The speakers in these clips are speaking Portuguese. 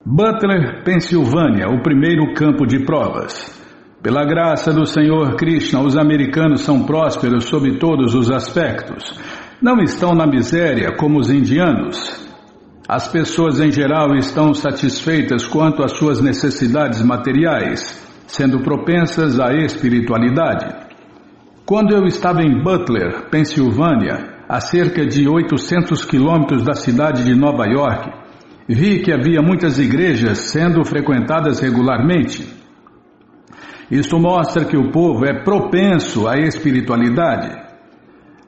Butler, Pensilvânia, o primeiro campo de provas. Pela graça do Senhor Krishna, os americanos são prósperos sob todos os aspectos. Não estão na miséria como os indianos. As pessoas em geral estão satisfeitas quanto às suas necessidades materiais, sendo propensas à espiritualidade. Quando eu estava em Butler, Pensilvânia, a cerca de 800 quilômetros da cidade de Nova York, vi que havia muitas igrejas sendo frequentadas regularmente. Isto mostra que o povo é propenso à espiritualidade.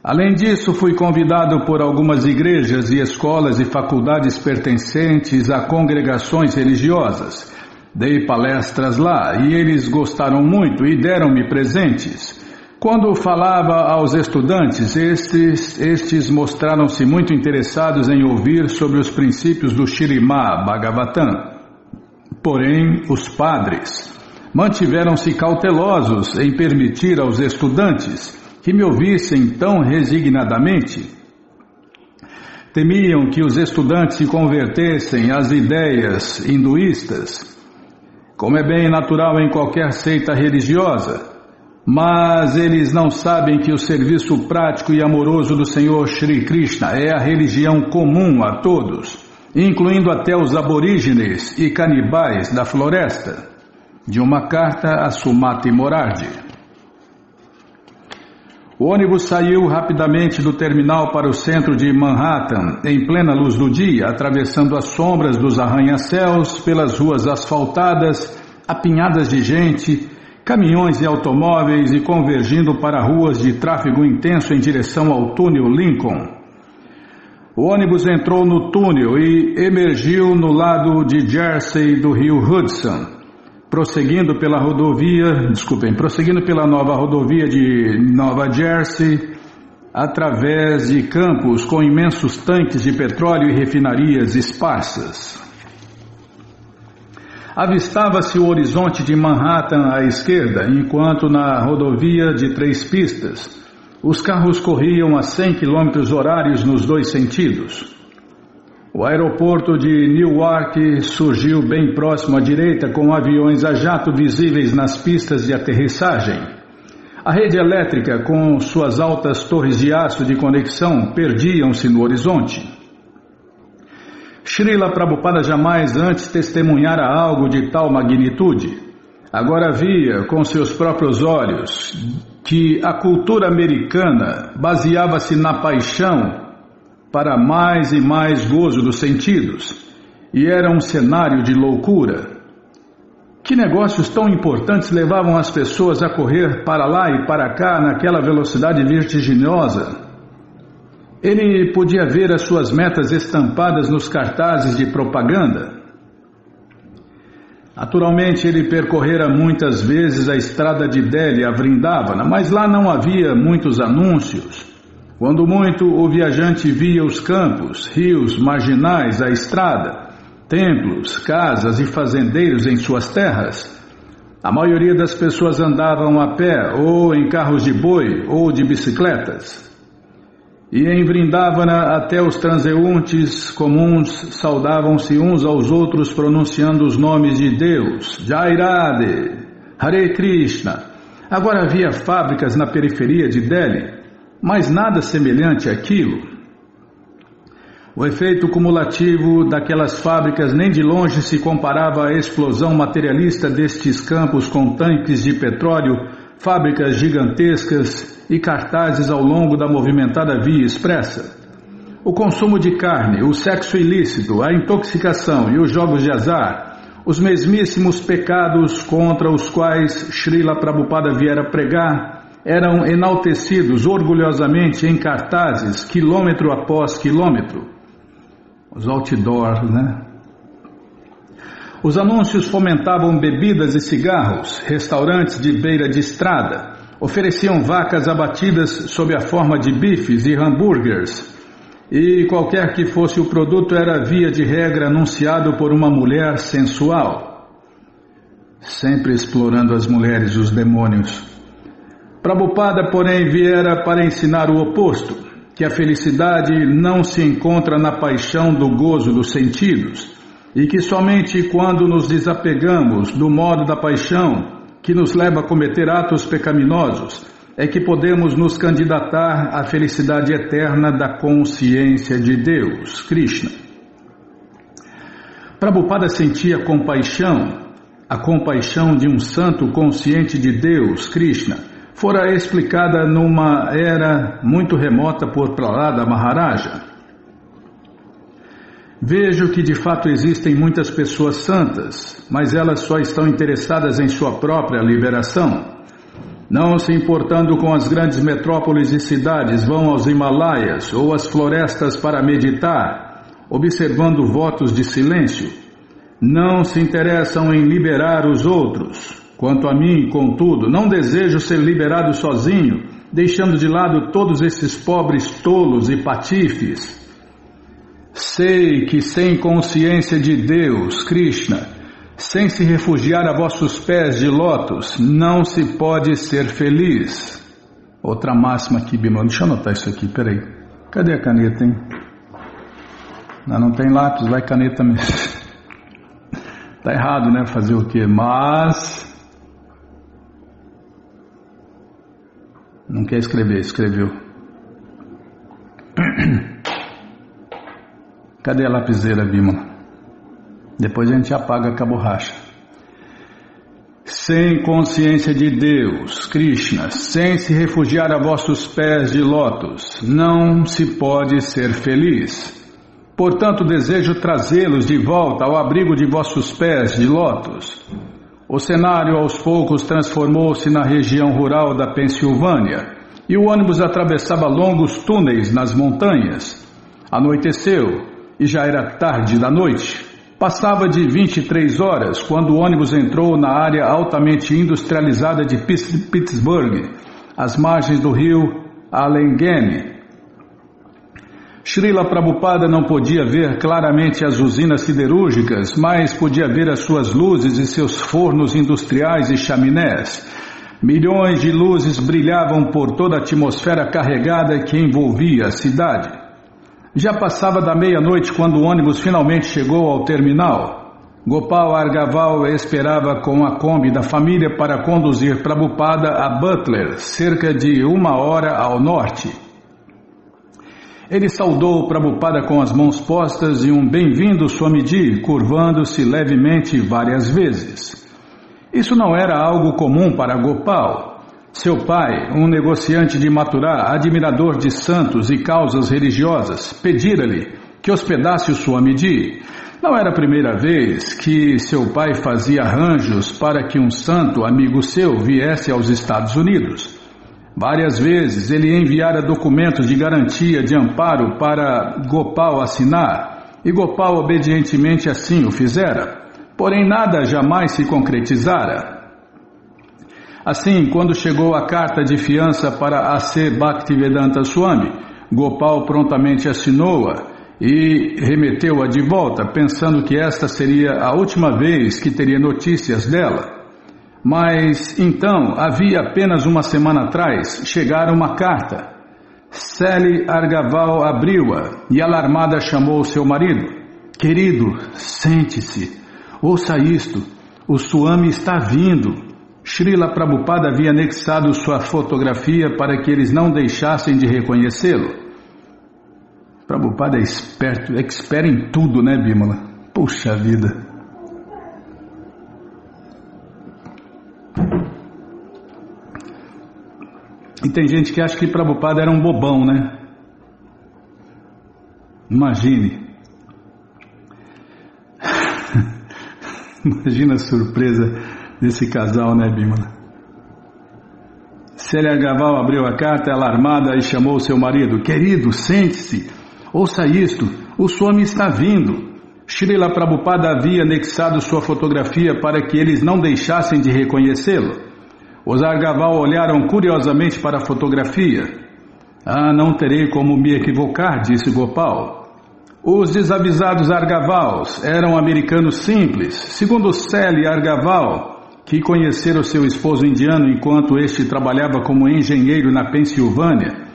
Além disso, fui convidado por algumas igrejas e escolas e faculdades pertencentes a congregações religiosas. Dei palestras lá e eles gostaram muito e deram-me presentes. Quando falava aos estudantes, estes mostraram-se muito interessados em ouvir sobre os princípios do Śrīmad Bhagavatam. Porém, os padres mantiveram-se cautelosos em permitir aos estudantes que me ouvissem tão resignadamente. Temiam que os estudantes se convertessem às ideias hinduístas, como é bem natural em qualquer seita religiosa. Mas eles não sabem que o serviço prático e amoroso do Senhor Shri Krishna é a religião comum a todos, incluindo até os aborígenes e canibais da floresta. De uma carta a Sumati Morarji. O ônibus saiu rapidamente do terminal para o centro de Manhattan, em plena luz do dia, atravessando as sombras dos arranha-céus pelas ruas asfaltadas, apinhadas de gente, caminhões e automóveis e convergindo para ruas de tráfego intenso em direção ao túnel Lincoln. O ônibus entrou no túnel e emergiu no lado de Jersey do rio Hudson, prosseguindo pela nova rodovia de Nova Jersey, através de campos com imensos tanques de petróleo e refinarias esparsas. Avistava-se o horizonte de Manhattan à esquerda, enquanto na rodovia de 3 pistas, os carros corriam a 100 km horários nos 2 sentidos. O aeroporto de Newark surgiu bem próximo à direita, com aviões a jato visíveis nas pistas de aterrissagem. A rede elétrica, com suas altas torres de aço de conexão, perdiam-se no horizonte. Srila Prabhupada jamais antes testemunhara algo de tal magnitude. Agora via, com seus próprios olhos, que a cultura americana baseava-se na paixão para mais e mais gozo dos sentidos, e era um cenário de loucura. Que negócios tão importantes levavam as pessoas a correr para lá e para cá naquela velocidade vertiginosa? Ele podia ver as suas metas estampadas nos cartazes de propaganda. Naturalmente, ele percorrera muitas vezes a estrada de Delhi a Vrindavana, mas lá não havia muitos anúncios. Quando muito, o viajante via os campos, rios marginais, a estrada, templos, casas e fazendeiros em suas terras. A maioria das pessoas andavam a pé, ou em carros de boi, ou de bicicletas. E em Vrindavana, até os transeuntes comuns saudavam-se uns aos outros pronunciando os nomes de Deus, Jai Radhe, Hare Krishna. Agora havia fábricas na periferia de Delhi, mas nada semelhante àquilo. O efeito cumulativo daquelas fábricas nem de longe se comparava à explosão materialista destes campos com tanques de petróleo, fábricas gigantescas e cartazes ao longo da movimentada via expressa. O consumo de carne, o sexo ilícito, a intoxicação e os jogos de azar, os mesmíssimos pecados contra os quais Srila Prabhupada viera pregar, eram enaltecidos orgulhosamente em cartazes, quilômetro após quilômetro. Os outdoors, né? Os anúncios fomentavam bebidas e cigarros, restaurantes de beira de estrada, ofereciam vacas abatidas sob a forma de bifes e hambúrgueres, e qualquer que fosse o produto era via de regra anunciado por uma mulher sensual. Sempre explorando as mulheres, os demônios. Prabhupada, porém, viera para ensinar o oposto, que a felicidade não se encontra na paixão do gozo dos sentidos, e que somente quando nos desapegamos do modo da paixão, que nos leva a cometer atos pecaminosos, é que podemos nos candidatar à felicidade eterna da consciência de Deus, Krishna. Prabhupada sentia compaixão, a compaixão de um santo consciente de Deus, Krishna, fora explicada numa era muito remota por Prahlada Maharaja. Vejo que de fato existem muitas pessoas santas, mas elas só estão interessadas em sua própria liberação. Não se importando com as grandes metrópoles e cidades, vão aos Himalaias ou às florestas para meditar, observando votos de silêncio. Não se interessam em liberar os outros. Quanto a mim, contudo, não desejo ser liberado sozinho, deixando de lado todos esses pobres tolos e patifes. Sei que sem consciência de Deus, Krishna, sem se refugiar a vossos pés de lótus, não se pode ser feliz. Outra máxima aqui, Bimala. Deixa eu anotar isso aqui, peraí. Cadê a caneta, hein? Não tem lápis, vai caneta mesmo. Tá errado, né? Fazer o quê? Mas... não quer escrever, escreveu. Cadê a lapiseira, Bimala? Depois a gente apaga com a borracha. Sem consciência de Deus, Krishna, sem se refugiar a vossos pés de lótus, não se pode ser feliz. Portanto, desejo trazê-los de volta ao abrigo de vossos pés de lótus. O cenário aos poucos transformou-se na região rural da Pensilvânia, e o ônibus atravessava longos túneis nas montanhas. Anoiteceu, e já era tarde da noite. Passava de 23 horas quando o ônibus entrou na área altamente industrializada de Pittsburgh, às margens do rio Allegheny. Srila Prabhupada não podia ver claramente as usinas siderúrgicas, mas podia ver as suas luzes e seus fornos industriais e chaminés. Milhões de luzes brilhavam por toda a atmosfera carregada que envolvia a cidade. Já passava da meia-noite quando o ônibus finalmente chegou ao terminal. Gopal Argaval esperava com a Kombi da família para conduzir Prabhupada a Butler, cerca de 1 hora ao norte. Ele saudou Prabhupada com as mãos postas e um bem-vindo Swamiji, curvando-se levemente várias vezes. Isso não era algo comum para Gopal. Seu pai, um negociante de Mathura, admirador de santos e causas religiosas, pedira-lhe que hospedasse o Swamiji. Não era a primeira vez que seu pai fazia arranjos para que um santo amigo seu viesse aos Estados Unidos. Várias vezes ele enviara documentos de garantia de amparo para Gopal assinar, e Gopal obedientemente assim o fizera. Porém nada jamais se concretizara. Assim, quando chegou a carta de fiança para A.C. Bhaktivedanta Swami, Gopal prontamente assinou-a e remeteu-a de volta, pensando que esta seria a última vez que teria notícias dela. Mas, então, havia apenas 1 semana atrás, chegara uma carta. Sally Argaval abriu-a e alarmada chamou seu marido. Querido, sente-se, ouça isto, o Swami está vindo. Srila Prabhupada havia anexado sua fotografia para que eles não deixassem de reconhecê-lo. Prabhupada é expert em tudo, né, Bimala? Puxa vida! E tem gente que acha que Prabhupada era um bobão, né? Imagine. Imagina a surpresa desse casal, né, Bimala? Célia Gaval abriu a carta alarmada e chamou seu marido. Querido, sente-se, ouça isto, o Swami está vindo. Srila Prabhupada havia anexado sua fotografia para que eles não deixassem de reconhecê-lo. Os Argaval olharam curiosamente para a fotografia. Ah, não terei como me equivocar, disse Gopal. Os desavisados Argavals eram americanos simples, segundo Sally Argaval, que conheceram seu esposo indiano enquanto este trabalhava como engenheiro na Pensilvânia.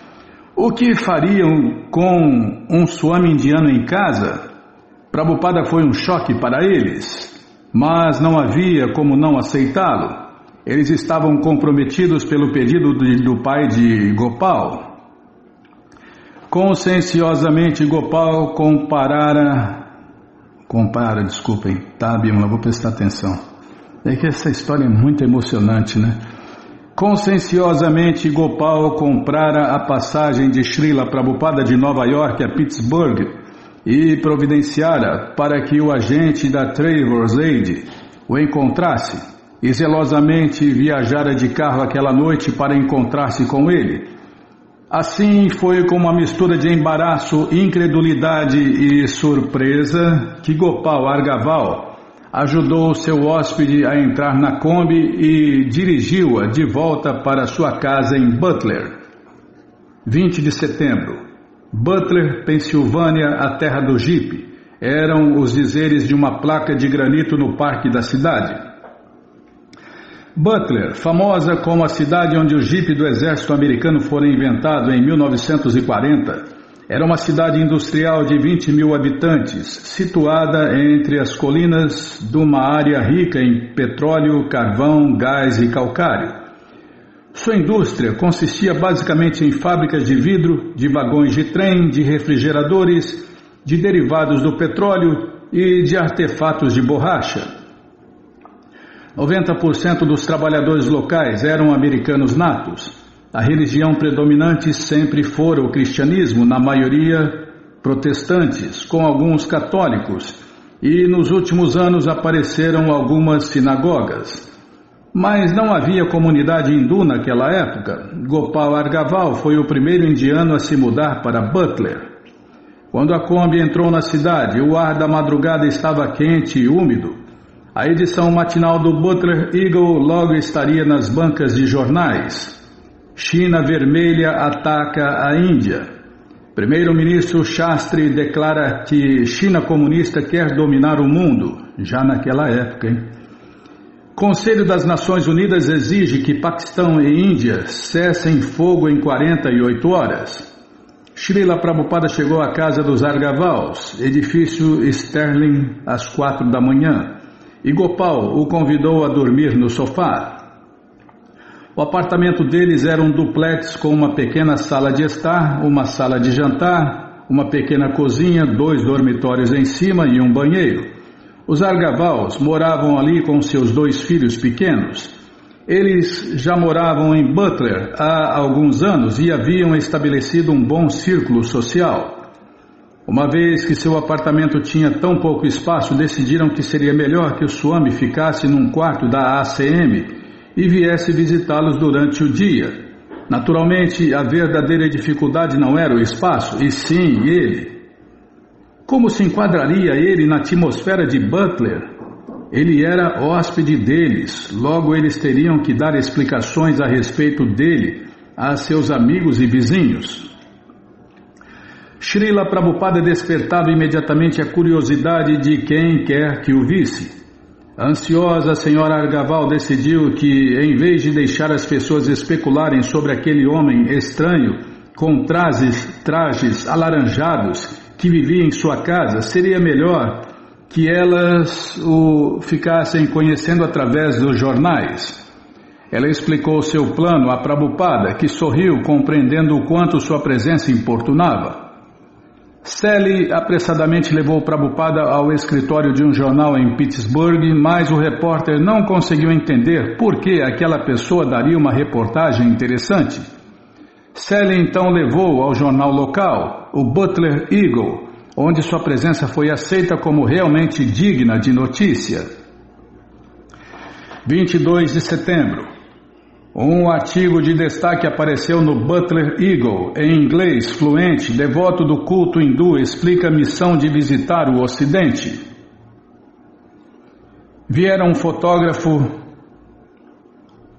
O que fariam com um Swami indiano em casa? Prabhupada foi um choque para eles, mas não havia como não aceitá-lo. Eles estavam comprometidos pelo pedido do pai de Gopal. Conscienciosamente Gopal desculpem, tá, Bimala, vou prestar atenção. É que essa história é muito emocionante, né? Conscienciosamente Gopal comprara a passagem de Srila Prabhupada de Nova York a Pittsburgh e providenciara para que o agente da Travelers Aid o encontrasse e zelosamente viajara de carro aquela noite para encontrar-se com ele. Assim foi com uma mistura de embaraço, incredulidade e surpresa que Gopal Argaval ajudou seu hóspede a entrar na Kombi e dirigiu-a de volta para sua casa em Butler. 20 de setembro. Butler, Pensilvânia, a terra do Jeep, eram os dizeres de uma placa de granito no parque da cidade. Butler, famosa como a cidade onde o Jeep do exército americano fora inventado em 1940, era uma cidade industrial de 20 mil habitantes, situada entre as colinas de uma área rica em petróleo, carvão, gás e calcário. Sua indústria consistia basicamente em fábricas de vidro, de vagões de trem, de refrigeradores, de derivados do petróleo e de artefatos de borracha. 90% dos trabalhadores locais eram americanos natos. A religião predominante sempre fora o cristianismo, na maioria protestantes, com alguns católicos, e nos últimos anos apareceram algumas sinagogas. Mas não havia comunidade hindu naquela época. Gopal Argaval foi o primeiro indiano a se mudar para Butler. Quando a Kombi entrou na cidade, o ar da madrugada estava quente e úmido. A edição matinal do Butler Eagle logo estaria nas bancas de jornais. China vermelha ataca a Índia. Primeiro-ministro Shastri declara que China comunista quer dominar o mundo. Já naquela época, hein? Conselho das Nações Unidas exige que Paquistão e Índia cessem fogo em 48 horas. Srila Prabhupada chegou à casa dos Argavals, edifício Sterling, às 4 da manhã, e Gopal o convidou a dormir no sofá. O apartamento deles era um duplex com uma pequena sala de estar, uma sala de jantar, uma pequena cozinha, 2 dormitórios em cima e um banheiro. Os Argavals moravam ali com seus 2 filhos pequenos. Eles já moravam em Butler há alguns anos e haviam estabelecido um bom círculo social. Uma vez que seu apartamento tinha tão pouco espaço, decidiram que seria melhor que o Swami ficasse num quarto da ACM e viesse visitá-los durante o dia. Naturalmente, a verdadeira dificuldade não era o espaço, e sim ele. Como se enquadraria ele na atmosfera de Butler? Ele era hóspede deles, logo eles teriam que dar explicações a respeito dele a seus amigos e vizinhos. Srila Prabhupada despertava imediatamente a curiosidade de quem quer que o visse. A ansiosa senhora Argaval decidiu que, em vez de deixar as pessoas especularem sobre aquele homem estranho, com trajes alaranjados, que vivia em sua casa, seria melhor que elas o ficassem conhecendo através dos jornais. Ela explicou seu plano a Prabhupada, que sorriu, compreendendo o quanto sua presença importunava. Sally apressadamente levou Prabhupada ao escritório de um jornal em Pittsburgh, mas o repórter não conseguiu entender por que aquela pessoa daria uma reportagem interessante. Sally então levou ao jornal local, o Butler Eagle, onde sua presença foi aceita como realmente digna de notícia. 22 de setembro. Um artigo de destaque apareceu no Butler Eagle, em inglês fluente. Devoto do culto hindu explica a missão de visitar o Ocidente. Vieram um fotógrafo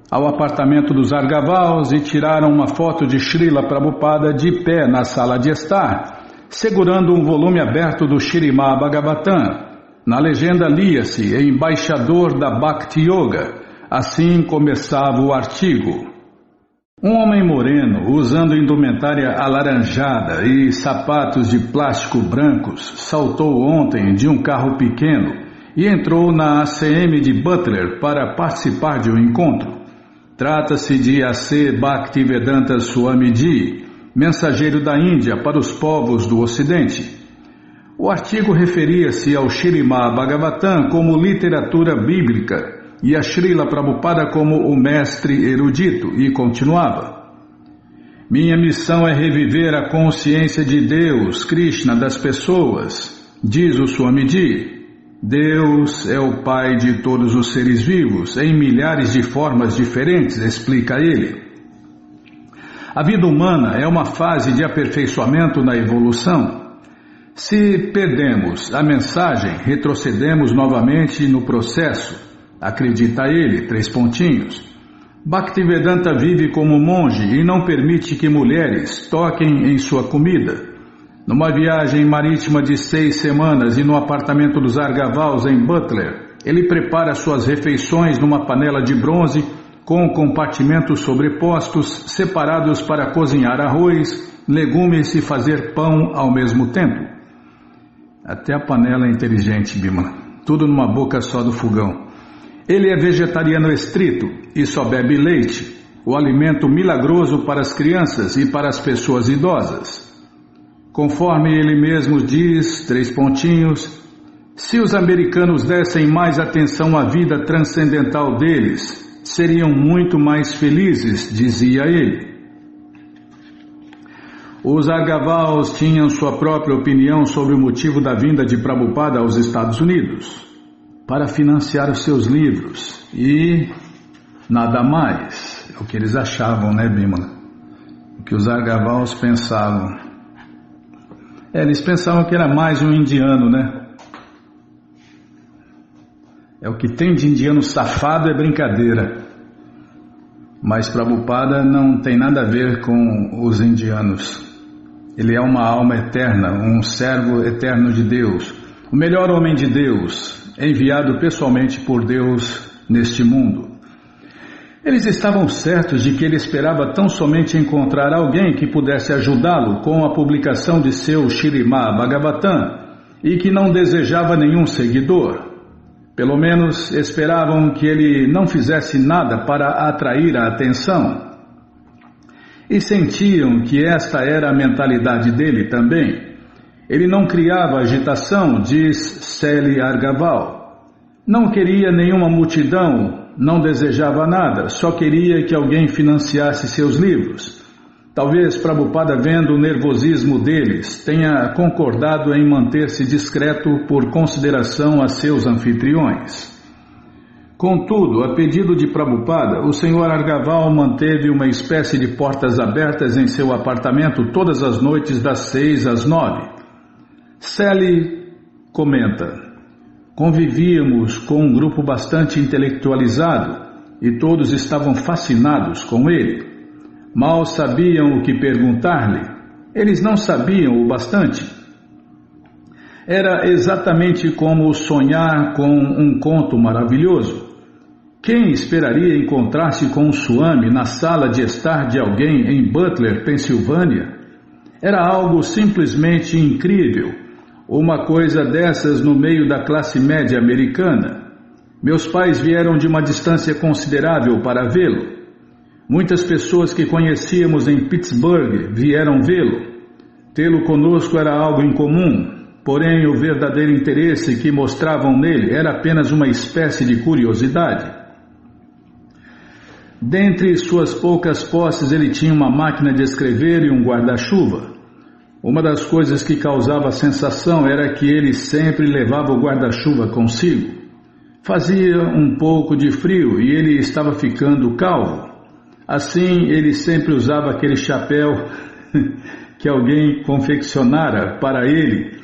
ao apartamento dos Argavals e tiraram uma foto de Srila Prabhupada de pé na sala de estar, segurando um volume aberto do Śrīmad Bhagavatam. Na legenda lia-se, embaixador da Bhakti Yoga. Assim começava o artigo. Um homem moreno, usando indumentária alaranjada e sapatos de plástico brancos, saltou ontem de um carro pequeno e entrou na ACM de Butler para participar de um encontro. Trata-se de A.C. Bhaktivedanta Swamiji, mensageiro da Índia para os povos do Ocidente. O artigo referia-se ao Śrīmad Bhagavatam como literatura bíblica e a Srila Prabhupada como o mestre erudito, e continuava: minha missão é reviver a consciência de Deus, Krishna, das pessoas, diz o Swamiji. Deus é o Pai de todos os seres vivos, em milhares de formas diferentes, explica ele. A vida humana é uma fase de aperfeiçoamento na evolução. Se perdemos a mensagem, retrocedemos novamente no processo, acredita ele, 3 pontinhos. Bhaktivedanta vive como monge e não permite que mulheres toquem em sua comida. Numa viagem marítima de 6 semanas e no apartamento dos Argavals em Butler, ele prepara suas refeições numa panela de bronze com compartimentos sobrepostos, separados para cozinhar arroz, legumes e fazer pão ao mesmo tempo. Até a panela é inteligente, Bimala. Tudo numa boca só do fogão. Ele é vegetariano estrito e só bebe leite, o alimento milagroso para as crianças e para as pessoas idosas. Conforme ele mesmo diz, 3 pontinhos, se os americanos dessem mais atenção à vida transcendental deles, seriam muito mais felizes, dizia ele. Os Argavals tinham sua própria opinião sobre o motivo da vinda de Prabhupada aos Estados Unidos, para financiar os seus livros, e nada mais. É o que eles achavam, né, Bimala? O que os Argavals pensavam. Eles pensavam que era mais um indiano, né? É o que tem de indiano safado é brincadeira. Mas Prabhupada não tem nada a ver com os indianos. Ele é uma alma eterna, um servo eterno de Deus, o melhor homem de Deus, enviado pessoalmente por Deus neste mundo. Eles estavam certos de que ele esperava tão somente encontrar alguém que pudesse ajudá-lo com a publicação de seu Śrīmad Bhagavatam e que não desejava nenhum seguidor. Pelo menos esperavam que ele não fizesse nada para atrair a atenção. E sentiam que esta era a mentalidade dele também. Ele não criava agitação, diz Seli Argaval. Não queria nenhuma multidão, não desejava nada, só queria que alguém financiasse seus livros. Talvez Prabhupada, vendo o nervosismo deles, tenha concordado em manter-se discreto por consideração a seus anfitriões. Contudo, a pedido de Prabhupada, o Sr. Argaval manteve uma espécie de portas abertas em seu apartamento todas as noites das 6 às 9. Sally comenta: convivíamos com um grupo bastante intelectualizado e todos estavam fascinados com ele. Mal sabiam o que perguntar-lhe. Eles não sabiam o bastante. Era exatamente como sonhar com um conto maravilhoso. Quem esperaria encontrar-se com um Swami na sala de estar de alguém em Butler, Pensilvânia? Era algo simplesmente incrível. Uma coisa dessas no meio da classe média americana. Meus pais vieram de uma distância considerável para vê-lo. Muitas pessoas que conhecíamos em Pittsburgh vieram vê-lo. Tê-lo conosco era algo incomum, porém o verdadeiro interesse que mostravam nele era apenas uma espécie de curiosidade. Dentre suas poucas posses, ele tinha uma máquina de escrever e um guarda-chuva. Uma das coisas que causava sensação era que ele sempre levava o guarda-chuva consigo. Fazia um pouco de frio e ele estava ficando calvo. Assim, ele sempre usava aquele chapéu que alguém confeccionara para ele,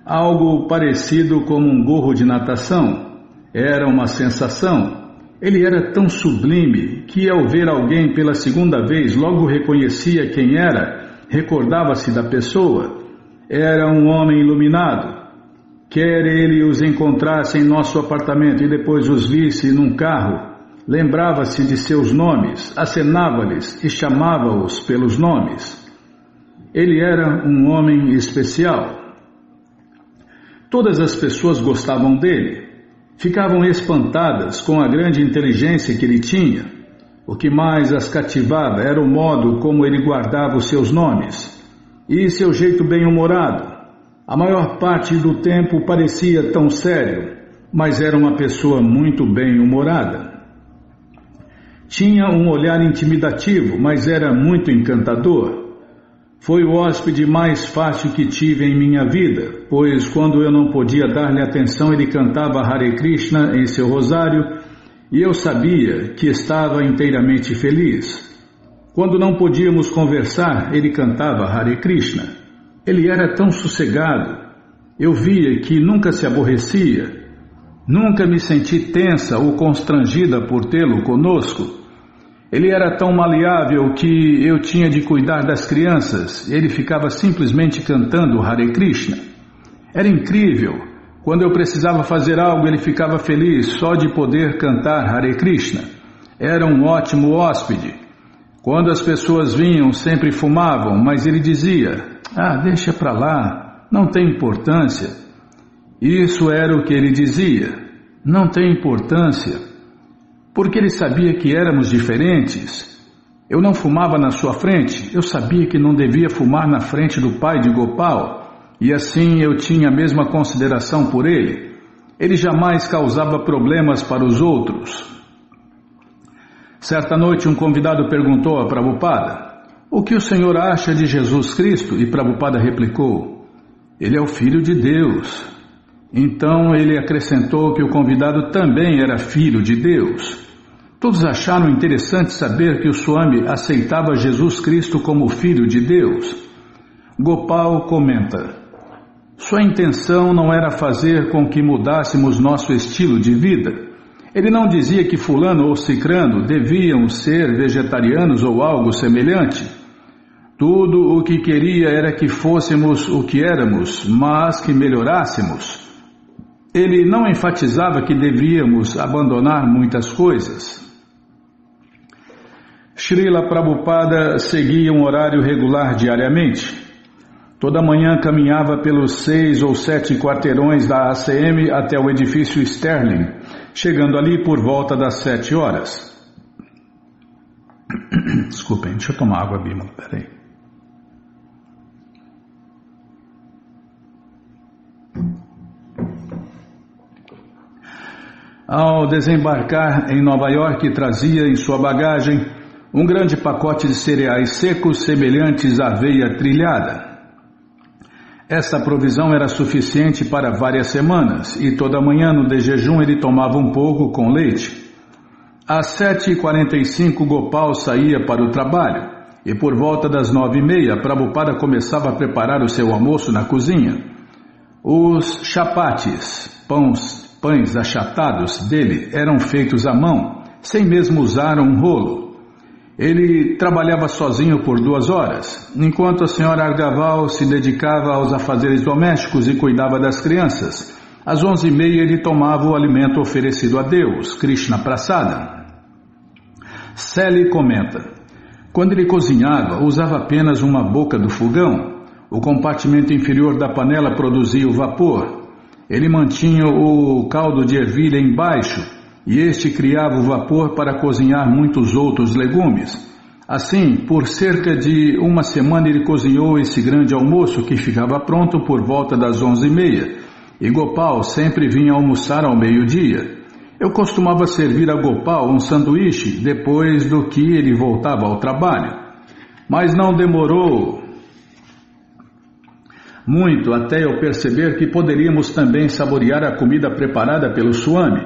algo parecido como um gorro de natação. Era uma sensação. Ele era tão sublime que, ao ver alguém pela segunda vez, logo reconhecia quem era, recordava-se da pessoa. Era um homem iluminado. Quer ele os encontrasse em nosso apartamento e depois os visse num carro, lembrava-se de seus nomes, acenava-lhes e chamava-os pelos nomes. Ele era um homem especial. Todas as pessoas gostavam dele, ficavam espantadas com a grande inteligência que ele tinha. O que mais as cativava era o modo como ele guardava os seus nomes e seu jeito bem-humorado. A maior parte do tempo parecia tão sério, mas era uma pessoa muito bem-humorada. Tinha um olhar intimidativo, mas era muito encantador. Foi o hóspede mais fácil que tive em minha vida, pois quando eu não podia dar-lhe atenção, ele cantava Hare Krishna em seu rosário e eu sabia que estava inteiramente feliz. Quando não podíamos conversar, ele cantava Hare Krishna. Ele era tão sossegado. Eu via que nunca se aborrecia. Nunca me senti tensa ou constrangida por tê-lo conosco. Ele era tão maleável que eu tinha de cuidar das crianças. Ele ficava simplesmente cantando Hare Krishna. Era incrível. Quando eu precisava fazer algo, ele ficava feliz só de poder cantar Hare Krishna. Era um ótimo hóspede. Quando as pessoas vinham, sempre fumavam, mas ele dizia: deixa pra lá, não tem importância. Isso era o que ele dizia, não tem importância, porque ele sabia que éramos diferentes. Eu não fumava na sua frente, eu sabia que não devia fumar na frente do pai de Gopal, e assim eu tinha a mesma consideração por ele. Ele jamais causava problemas para os outros. Certa noite um convidado perguntou a Prabhupada: o que o senhor acha de Jesus Cristo? E Prabhupada replicou: ele é o Filho de Deus. Então ele acrescentou que o convidado também era filho de Deus. Todos acharam interessante saber que o Swami aceitava Jesus Cristo como Filho de Deus. Gopal comenta: sua intenção não era fazer com que mudássemos nosso estilo de vida. Ele não dizia que fulano ou cicrano deviam ser vegetarianos ou algo semelhante. Tudo o que queria era que fôssemos o que éramos, mas que melhorássemos. Ele não enfatizava que devíamos abandonar muitas coisas. Srila Prabhupada seguia um horário regular diariamente. Toda manhã caminhava pelos 6 ou 7 quarteirões da ACM até o edifício Sterling, chegando ali por volta das 7 horas. Desculpem, deixa eu tomar água, Bímola, peraí. Ao desembarcar em Nova York, trazia em sua bagagem um grande pacote de cereais secos semelhantes à aveia trilhada. Esta provisão era suficiente para várias semanas e toda manhã no de jejum ele tomava um pouco com leite. Às 7h45 Gopal saía para o trabalho e por volta das 9h30 Prabhupada começava a preparar o seu almoço na cozinha. Os chapatis, pães achatados dele, eram feitos à mão, sem mesmo usar um rolo. Ele trabalhava sozinho por 2 horas, enquanto a senhora Argaval se dedicava aos afazeres domésticos e cuidava das crianças. Às 11h30 ele tomava o alimento oferecido a Deus, Krishna Prasada. Sally comenta: quando ele cozinhava, usava apenas uma boca do fogão. O compartimento inferior da panela produzia o vapor. Ele mantinha o caldo de ervilha embaixo, e este criava o vapor para cozinhar muitos outros legumes. Assim, por cerca de 1 semana ele cozinhou esse grande almoço que ficava pronto por volta das 11h30, e Gopal sempre vinha almoçar ao meio-dia. Eu costumava servir a Gopal um sanduíche depois do que ele voltava ao trabalho. Mas não demorou muito até eu perceber que poderíamos também saborear a comida preparada pelo Swami.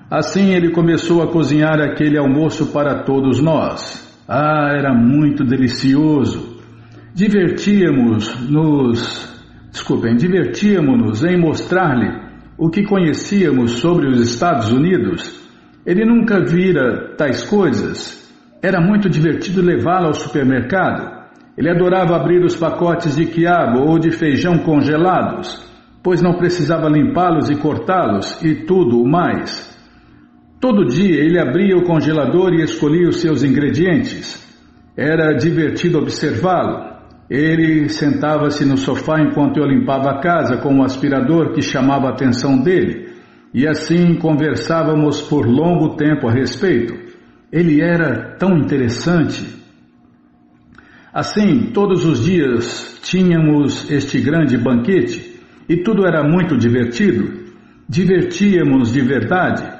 Assim ele começou a cozinhar aquele almoço para todos nós. Era muito delicioso. Divertíamos-nos em mostrar-lhe o que conhecíamos sobre os Estados Unidos. Ele nunca vira tais coisas. Era muito divertido levá-lo ao supermercado. Ele adorava abrir os pacotes de quiabo ou de feijão congelados, pois não precisava limpá-los e cortá-los e tudo o mais. Todo dia ele abria o congelador e escolhia os seus ingredientes. Era divertido observá-lo. Ele sentava-se no sofá enquanto eu limpava a casa com um aspirador que chamava a atenção dele, e assim conversávamos por longo tempo a respeito. Ele era tão interessante. Assim, todos os dias tínhamos este grande banquete, e tudo era muito divertido. Divertíamos de verdade.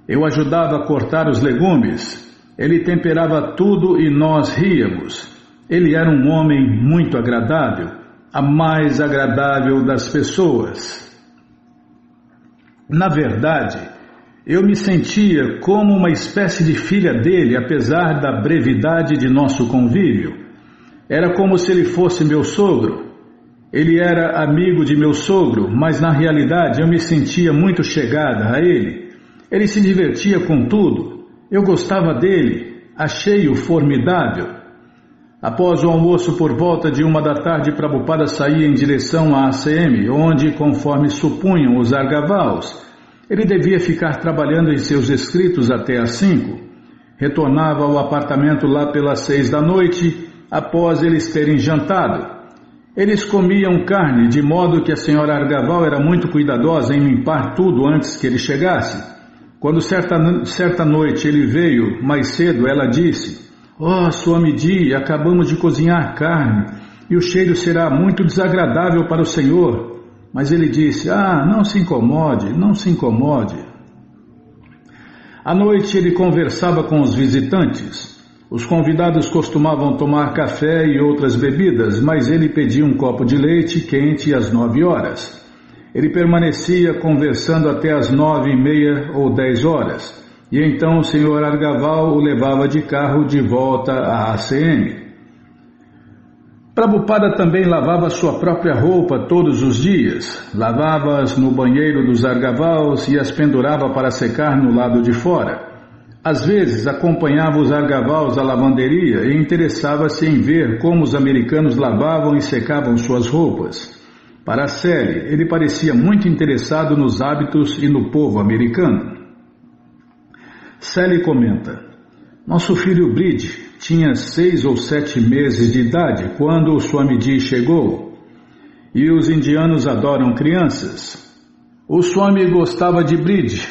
Eu ajudava a cortar os legumes. Ele temperava tudo e nós ríamos. Ele era um homem muito agradável, a mais agradável das pessoas. Na verdade, eu me sentia como uma espécie de filha dele, apesar da brevidade de nosso convívio. Era como se ele fosse meu sogro. Ele era amigo de meu sogro, mas na realidade eu me sentia muito chegada a ele. Ele se divertia com tudo. Eu gostava dele, achei-o formidável. Após o almoço, por volta de 1 da tarde, Prabhupada saía em direção à ACM, onde, conforme supunham os Argavals, ele devia ficar trabalhando em seus escritos até às 5. Retornava ao apartamento lá pelas 6 da noite, após eles terem jantado. Eles comiam carne, de modo que a senhora Argaval era muito cuidadosa em limpar tudo antes que ele chegasse. Quando certa noite ele veio mais cedo, ela disse: "Oh, Swamiji, acabamos de cozinhar carne e o cheiro será muito desagradável para o senhor." Mas ele disse: "Ah, não se incomode, não se incomode." À noite ele conversava com os visitantes. Os convidados costumavam tomar café e outras bebidas, mas ele pedia um copo de leite quente às 9 horas. Ele permanecia conversando até às 9h30 ou 10 horas. E então o senhor Argaval o levava de carro de volta à ACM. Prabhupada também lavava sua própria roupa todos os dias. Lavava-as no banheiro dos Argavals e as pendurava para secar no lado de fora. Às vezes acompanhava os Argavals à lavanderia e interessava-se em ver como os americanos lavavam e secavam suas roupas. Para Sally, ele parecia muito interessado nos hábitos e no povo americano. Sally comenta: "Nosso filho Bridge tinha 6 ou 7 meses de idade quando o Swamiji chegou. E os indianos adoram crianças. O Swami gostava de Bridge.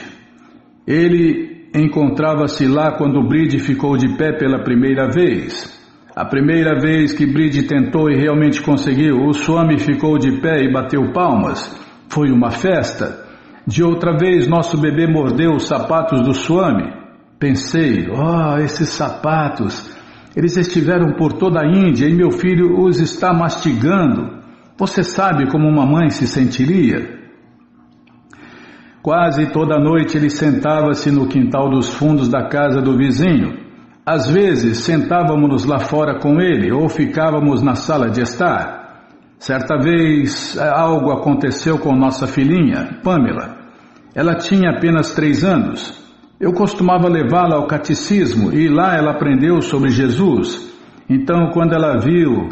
Ele encontrava-se lá quando Bridge ficou de pé pela primeira vez. A primeira vez que Bridge tentou e realmente conseguiu, o Swami ficou de pé e bateu palmas. Foi uma festa. De outra vez, nosso bebê mordeu os sapatos do Swami. Pensei, esses sapatos, eles estiveram por toda a Índia e meu filho os está mastigando. Você sabe como uma mãe se sentiria?" Quase toda noite ele sentava-se no quintal dos fundos da casa do vizinho. Às vezes sentávamos lá fora com ele ou ficávamos na sala de estar. Certa vez algo aconteceu com nossa filhinha, Pamela. Ela tinha apenas 3 anos. Eu costumava levá-la ao catecismo e lá ela aprendeu sobre Jesus. Então, quando ela viu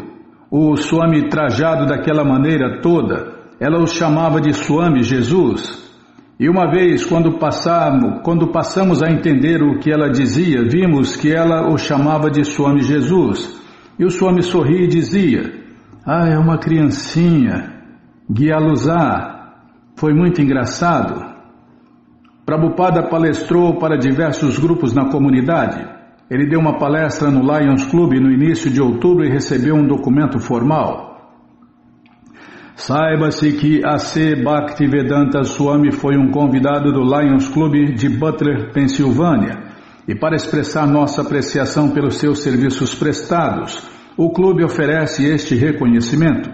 o Swami trajado daquela maneira toda, ela o chamava de Swami Jesus. E uma vez, quando passamos a entender o que ela dizia, vimos que ela o chamava de Swami Jesus. E o Swami sorria e dizia: "Ah, é uma criancinha, Guialuzá." Foi muito engraçado. Prabhupada palestrou para diversos grupos na comunidade. Ele deu uma palestra no Lions Club no início de outubro e recebeu um documento formal. Saiba-se que A.C. Bhaktivedanta Swami foi um convidado do Lions Club de Butler, Pensilvânia, e para expressar nossa apreciação pelos seus serviços prestados, o clube oferece este reconhecimento.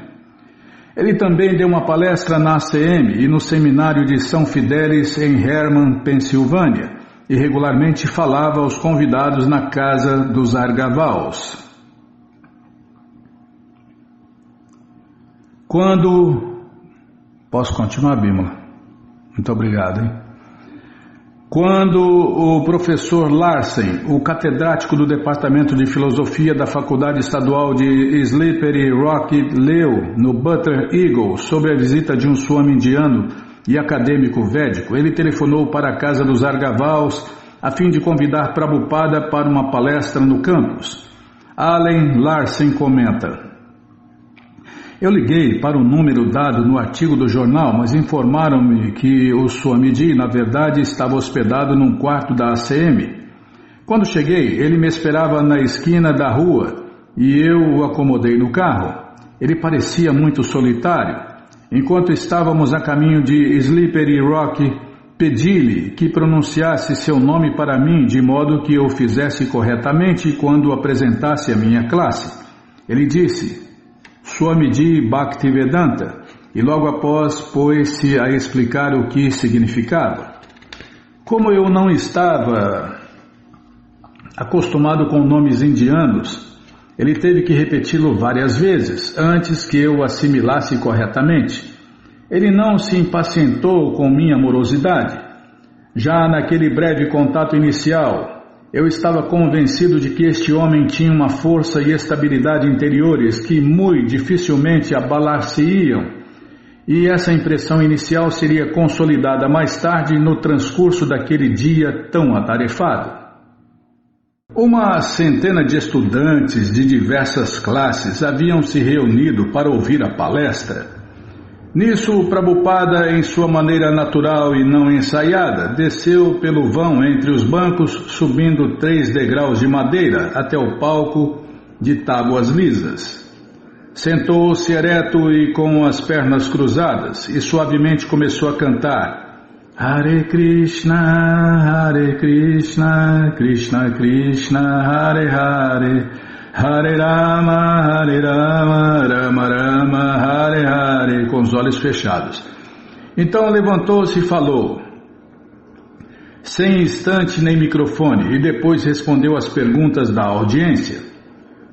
Ele também deu uma palestra na ACM e no seminário de São Fidélis em Hermann, Pensilvânia, e regularmente falava aos convidados na casa dos Argavals. Posso continuar, Bímola? Muito obrigado, hein? Quando o professor Larsen, o catedrático do Departamento de Filosofia da Faculdade Estadual de Slippery Rock, leu no Butler Eagle sobre a visita de um Swami indiano e acadêmico védico, ele telefonou para a casa dos Argavals, a fim de convidar Prabhupada para uma palestra no campus. Allen Larsen comenta: eu liguei para o número dado no artigo do jornal, mas informaram-me que o Swamiji, na verdade, estava hospedado num quarto da ACM. Quando cheguei, ele me esperava na esquina da rua e eu o acomodei no carro. Ele parecia muito solitário. Enquanto estávamos a caminho de Slippery Rock, pedi-lhe que pronunciasse seu nome para mim de modo que eu o fizesse corretamente quando apresentasse a minha classe. Ele disse: Swamiji Bhaktivedanta, e logo após pôs-se a explicar o que significava. Como eu não estava acostumado com nomes indianos, ele teve que repeti-lo várias vezes antes que eu o assimilasse corretamente. Ele não se impacientou com minha morosidade. Já naquele breve contato inicial, eu estava convencido de que este homem tinha uma força e estabilidade interiores que muito dificilmente abalar-se-iam, e essa impressão inicial seria consolidada mais tarde no transcurso daquele dia tão atarefado. Uma centena de estudantes de diversas classes haviam se reunido para ouvir a palestra. Nisso, Prabhupada, em sua maneira natural e não ensaiada, desceu pelo vão entre os bancos, subindo 3 degraus de madeira até o palco de tábuas lisas. Sentou-se ereto e com as pernas cruzadas e suavemente começou a cantar: Hare Krishna, Krishna Krishna, Hare Hare, Hare Rama, Rama Rama, Hare Hare, com os olhos fechados. Então levantou-se e falou, sem instante nem microfone, e depois respondeu às perguntas da audiência.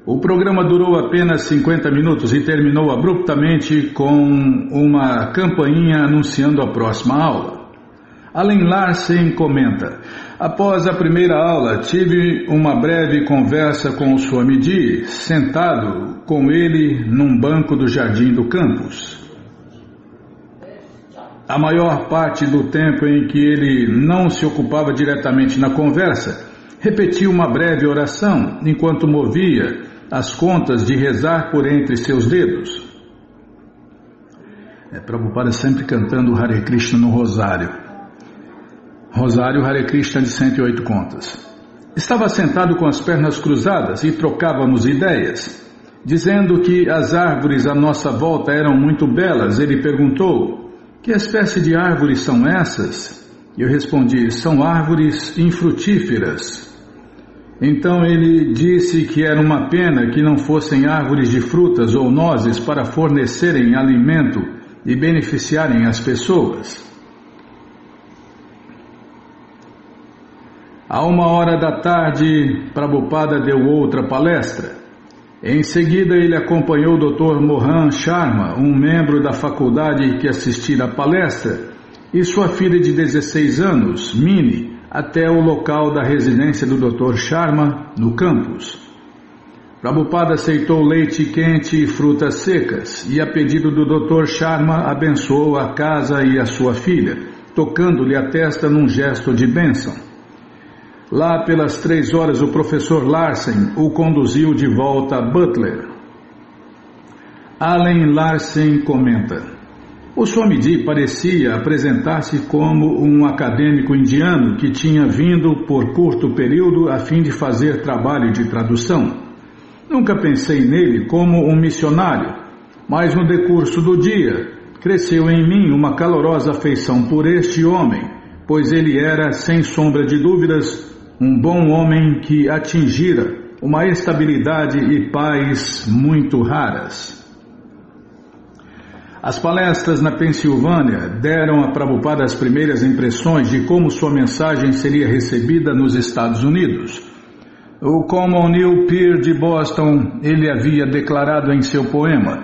O programa durou apenas 50 minutos e terminou abruptamente com uma campainha anunciando a próxima aula. Allen Larsen comenta: após a primeira aula, tive uma breve conversa com o Swamiji, sentado com ele num banco do jardim do campus. A maior parte do tempo em que ele não se ocupava diretamente na conversa, repetia uma breve oração, enquanto movia as contas de rezar por entre seus dedos. Prabhupada sempre cantando Hare Krishna no rosário. Rosário Hare Krishna de 108 contas. Estava sentado com as pernas cruzadas e trocávamos ideias. Dizendo que as árvores à nossa volta eram muito belas, ele perguntou: que espécie de árvores são essas? E eu respondi: são árvores infrutíferas. Então ele disse que era uma pena que não fossem árvores de frutas ou nozes para fornecerem alimento e beneficiarem as pessoas. À 1h Prabhupada deu outra palestra. Em seguida ele acompanhou o Dr. Mohan Sharma, um membro da faculdade que assistira à palestra, e sua filha de 16 anos, Minnie, até o local da residência do Dr. Sharma, no campus. Prabhupada aceitou leite quente e frutas secas, e a pedido do Dr. Sharma abençoou a casa e a sua filha, tocando-lhe a testa num gesto de bênção. Lá pelas 3h, o professor Larsen o conduziu de volta a Butler. Allen Larsen comenta: o Swamiji parecia apresentar-se como um acadêmico indiano que tinha vindo por curto período a fim de fazer trabalho de tradução. Nunca pensei nele como um missionário, mas no decurso do dia cresceu em mim uma calorosa afeição por este homem, pois ele era, sem sombra de dúvidas, um bom homem que atingira uma estabilidade e paz muito raras. As palestras na Pensilvânia deram a Prabhupada as primeiras impressões de como sua mensagem seria recebida nos Estados Unidos. Como o Neil Peart de Boston, ele havia declarado em seu poema: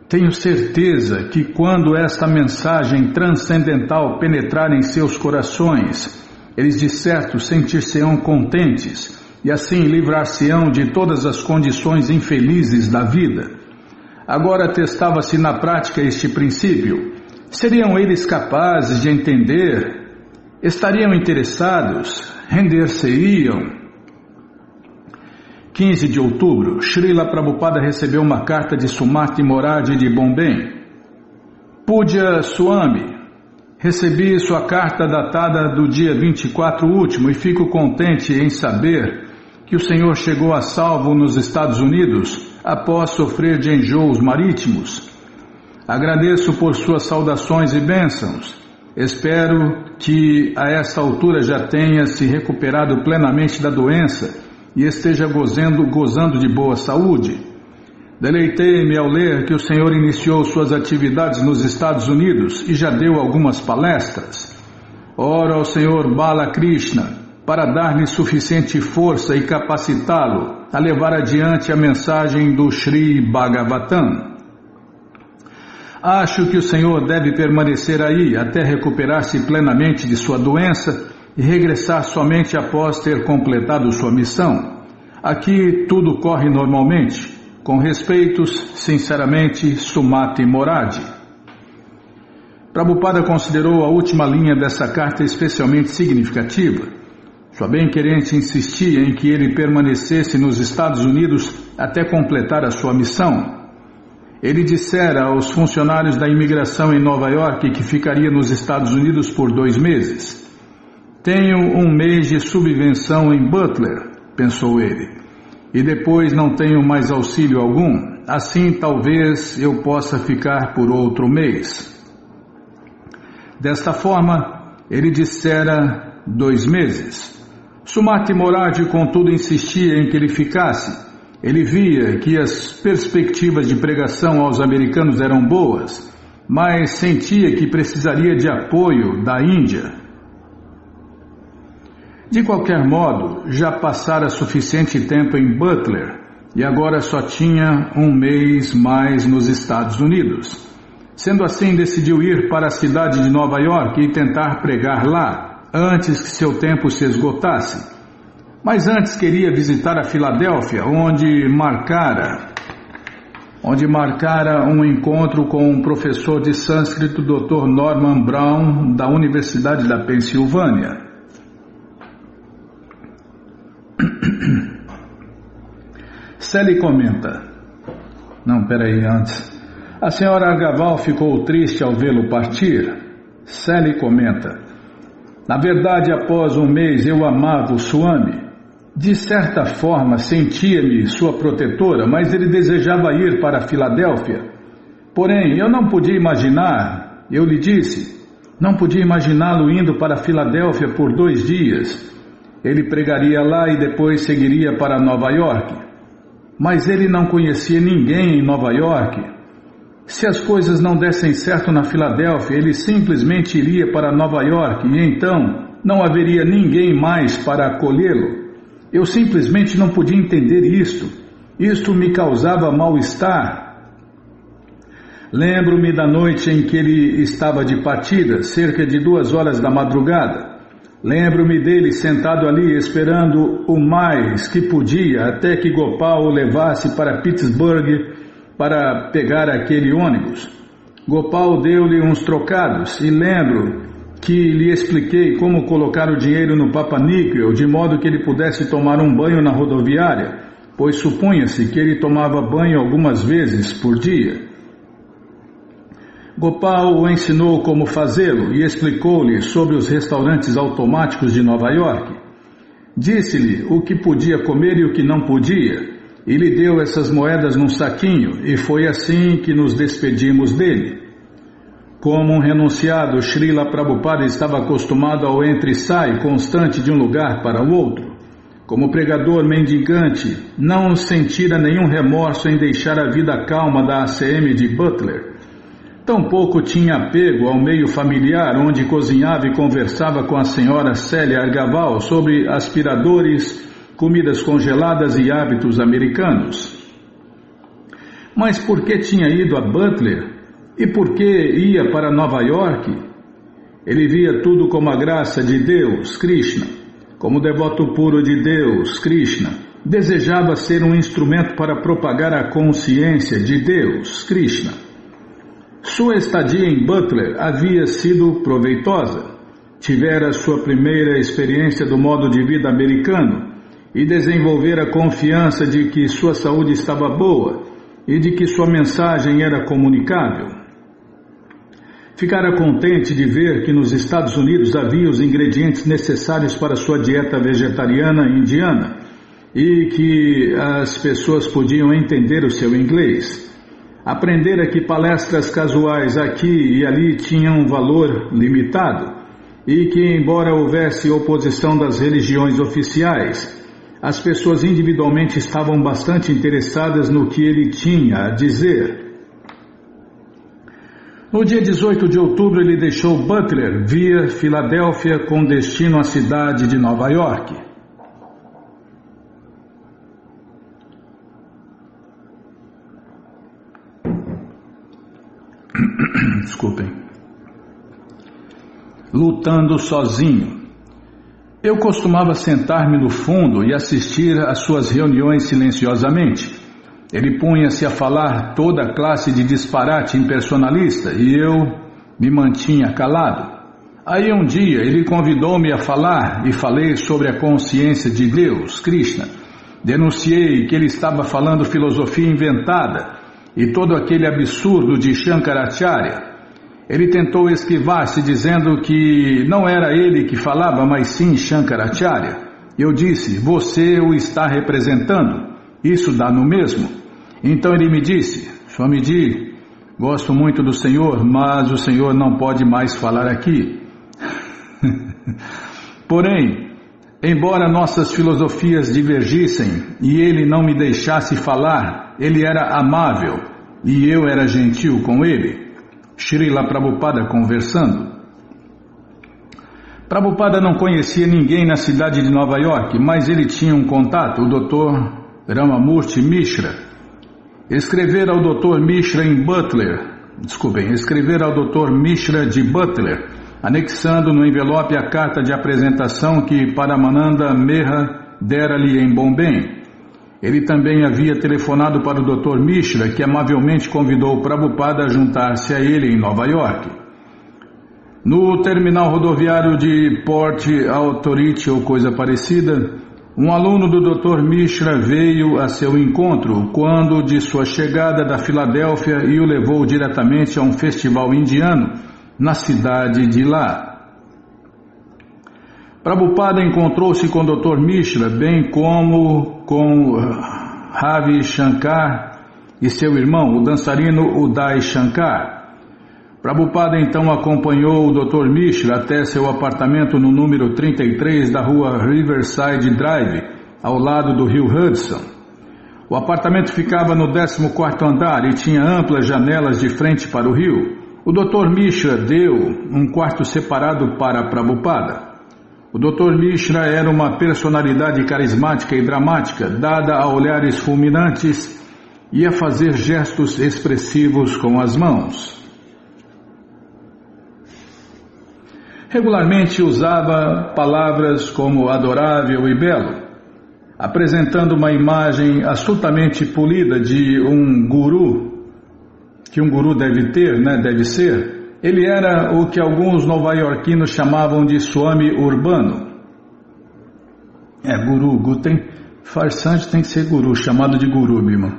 tenho certeza que quando esta mensagem transcendental penetrar em seus corações, eles de certo sentir-se-ão contentes e assim livrar-se-ão de todas as condições infelizes da vida. Agora testava-se na prática este princípio. Seriam eles capazes de entender? Estariam interessados? render-se-iam. 15 de outubro, Srila Prabhupada recebeu uma carta de Sumati Moradi de Bombay. Pujya Swami, recebi sua carta datada do dia 24 último e fico contente em saber que o Senhor chegou a salvo nos Estados Unidos após sofrer de enjoos marítimos. Agradeço por suas saudações e bênçãos. Espero que a esta altura já tenha se recuperado plenamente da doença e esteja gozando de boa saúde. Deleitei-me ao ler que o Senhor iniciou suas atividades nos Estados Unidos e já deu algumas palestras. Oro ao Senhor Balakrishna para dar-lhe suficiente força e capacitá-lo a levar adiante a mensagem do Sri Bhagavatam. Acho que o Senhor deve permanecer aí até recuperar-se plenamente de sua doença e regressar somente após ter completado sua missão. Aqui tudo corre normalmente. Com respeitos, sinceramente, Sumati Moradi. Prabhupada considerou a última linha dessa carta especialmente significativa. Sua bem-querente insistia em que ele permanecesse nos Estados Unidos até completar a sua missão. Ele dissera aos funcionários da imigração em Nova York que ficaria nos Estados Unidos por 2 meses. Tenho 1 mês de subvenção em Butler, pensou ele, e depois não tenho mais auxílio algum, assim talvez eu possa ficar por outro mês. Desta forma, ele dissera 2 meses. Sumati Moradi, contudo, insistia em que ele ficasse. Ele via que as perspectivas de pregação aos americanos eram boas, mas sentia que precisaria de apoio da Índia. De qualquer modo, já passara suficiente tempo em Butler e agora só tinha 1 mês mais nos Estados Unidos. Sendo assim, decidiu ir para a cidade de Nova York e tentar pregar lá, antes que seu tempo se esgotasse. Mas antes queria visitar a Filadélfia, onde marcara um encontro com um professor de sânscrito, Dr. Norman Brown, da Universidade da Pensilvânia. Sally comenta. Antes. A senhora Agaval ficou triste ao vê-lo partir? Sally comenta. Na verdade, após 1 mês eu amava o Swami. De certa forma, sentia-me sua protetora, mas ele desejava ir para a Filadélfia. Porém, eu não podia imaginar, eu lhe disse, não podia imaginá-lo indo para a Filadélfia por 2 dias. Ele pregaria lá e depois seguiria para Nova York. Mas ele não conhecia ninguém em Nova York. Se as coisas não dessem certo na Filadélfia, ele simplesmente iria para Nova York e então não haveria ninguém mais para acolhê-lo. Eu simplesmente não podia entender isto. Isto me causava mal-estar. Lembro-me da noite em que ele estava de partida, cerca de 2 horas da madrugada. Lembro-me dele sentado ali esperando o mais que podia até que Gopal o levasse para Pittsburgh para pegar aquele ônibus. Gopal deu-lhe uns trocados e lembro que lhe expliquei como colocar o dinheiro no Papaníquel de modo que ele pudesse tomar um banho na rodoviária, pois supunha-se que ele tomava banho algumas vezes por dia. Gopal o ensinou como fazê-lo e explicou-lhe sobre os restaurantes automáticos de Nova York. Disse-lhe o que podia comer e o que não podia, e lhe deu essas moedas num saquinho, e foi assim que nos despedimos dele. Como um renunciado, Srila Prabhupada estava acostumado ao entra e sai constante de um lugar para o outro. Como pregador mendigante, não sentira nenhum remorso em deixar a vida calma da ACM de Butler. Tampouco tinha apego ao meio familiar, onde cozinhava e conversava com a senhora Célia Argaval sobre aspiradores, comidas congeladas e hábitos americanos. Mas por que tinha ido a Butler? E por que ia para Nova York? Ele via tudo como a graça de Deus, Krishna. Como devoto puro de Deus, Krishna, desejava ser um instrumento para propagar a consciência de Deus, Krishna. Sua estadia em Butler havia sido proveitosa. tivera sua primeira experiência do modo de vida americano e desenvolvera a confiança de que sua saúde estava boa e de que sua mensagem era comunicável. Ficara contente de ver que nos Estados Unidos havia os ingredientes necessários para sua dieta vegetariana indiana e que as pessoas podiam entender o seu inglês. Aprendera que palestras casuais aqui e ali tinham um valor limitado e que, embora houvesse oposição das religiões oficiais, as pessoas individualmente estavam bastante interessadas no que ele tinha a dizer. No dia 18 de outubro, ele deixou Butler via Filadélfia com destino à cidade de Nova York. Desculpem. Lutando sozinho. Eu costumava sentar-me no fundo e assistir às suas reuniões silenciosamente. Ele punha-se a falar toda a classe de disparate impersonalista e eu me mantinha calado. Aí um dia ele convidou-me a falar e falei sobre a consciência de Deus, Krishna. Denunciei que ele estava falando filosofia inventada e todo aquele absurdo de Shankaracharya. Ele tentou esquivar-se dizendo que não era ele que falava, mas sim Shankaracharya. Eu disse, você o está representando. Isso dá no mesmo. Então ele me disse, Swamiji, gosto muito do Senhor, mas o Senhor não pode mais falar aqui. Porém, embora nossas filosofias divergissem e ele não me deixasse falar, ele era amável e eu era gentil com ele. Srila Prabhupada conversando. Prabhupada não conhecia ninguém na cidade de Nova York, mas ele tinha um contato, o Dr. Ramamurti Mishra. Escrever ao Dr. Mishra de Butler, anexando no envelope a carta de apresentação que Paramananda Meha dera-lhe em Bombay. Ele também havia telefonado para o Dr. Mishra, que amavelmente convidou Prabhupada a juntar-se a ele em Nova York. No terminal rodoviário de Port Authority ou coisa parecida, um aluno do Dr. Mishra veio a seu encontro quando de sua chegada da Filadélfia e o levou diretamente a um festival indiano na cidade de lá. Prabhupada encontrou-se com o Dr. Mishra, bem como com Ravi Shankar e seu irmão, o dançarino Uday Shankar. Prabhupada então acompanhou o Dr. Mishra até seu apartamento no número 33 da rua Riverside Drive, ao lado do rio Hudson. O apartamento ficava no 14º andar e tinha amplas janelas de frente para o rio. O Dr. Mishra deu um quarto separado para Prabhupada. O Dr. Mishra era uma personalidade carismática e dramática, dada a olhares fulminantes e a fazer gestos expressivos com as mãos. Regularmente usava palavras como adorável e belo, apresentando uma imagem absolutamente polida de um guru, que um guru deve ter, deve ser. Ele era o que alguns nova-iorquinos chamavam de Swami urbano. Guru, farsante tem que ser guru, chamado de guru, meu irmão.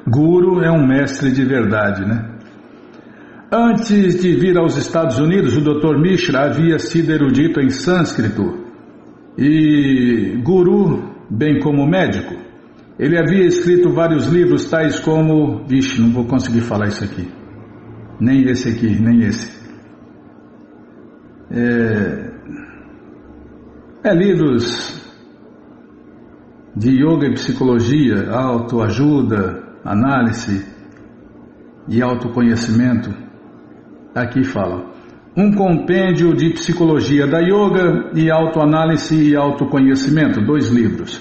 Guru é um mestre de verdade, Antes de vir aos Estados Unidos, o Dr. Mishra havia sido erudito em sânscrito e guru, bem como médico. Ele havia escrito vários livros, tais como... não vou conseguir falar isso aqui. Nem esse aqui, nem esse. Livros de yoga e psicologia, autoajuda, análise e autoconhecimento. Aqui fala. Um compêndio de psicologia da yoga e autoanálise e autoconhecimento, 2 livros.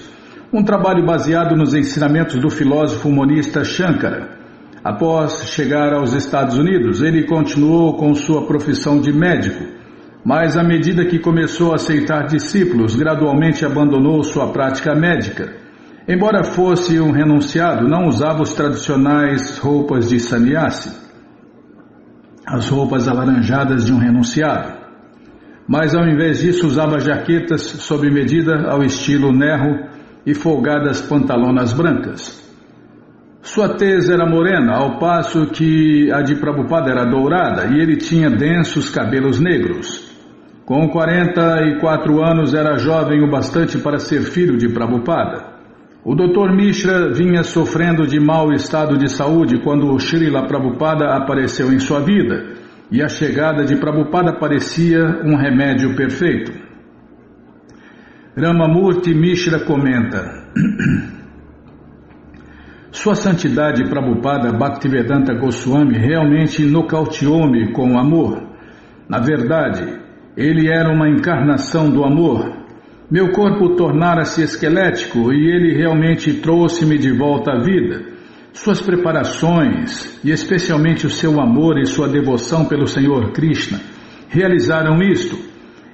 Um trabalho baseado nos ensinamentos do filósofo monista Shankara. Após chegar aos Estados Unidos, ele continuou com sua profissão de médico, mas à medida que começou a aceitar discípulos, gradualmente abandonou sua prática médica. Embora fosse um renunciado, não usava os tradicionais roupas de sannyasi, as roupas alaranjadas de um renunciado. mas ao invés disso usava jaquetas sob medida ao estilo Nehru e folgadas pantalonas brancas. Sua tez era morena, ao passo que a de Prabhupada era dourada, e ele tinha densos cabelos negros. Com 44 anos era jovem o bastante para ser filho de Prabhupada. O Dr. Mishra vinha sofrendo de mau estado de saúde quando Srila Prabhupada apareceu em sua vida, e a chegada de Prabhupada parecia um remédio perfeito. Ramamurti Mishra comenta: Sua Santidade Prabhupada Bhaktivedanta Goswami realmente nocauteou-me com amor. Na verdade, ele era uma encarnação do amor. Meu corpo tornara-se esquelético e ele realmente trouxe-me de volta à vida. Suas preparações, e especialmente o seu amor e sua devoção pelo Senhor Krishna, realizaram isto.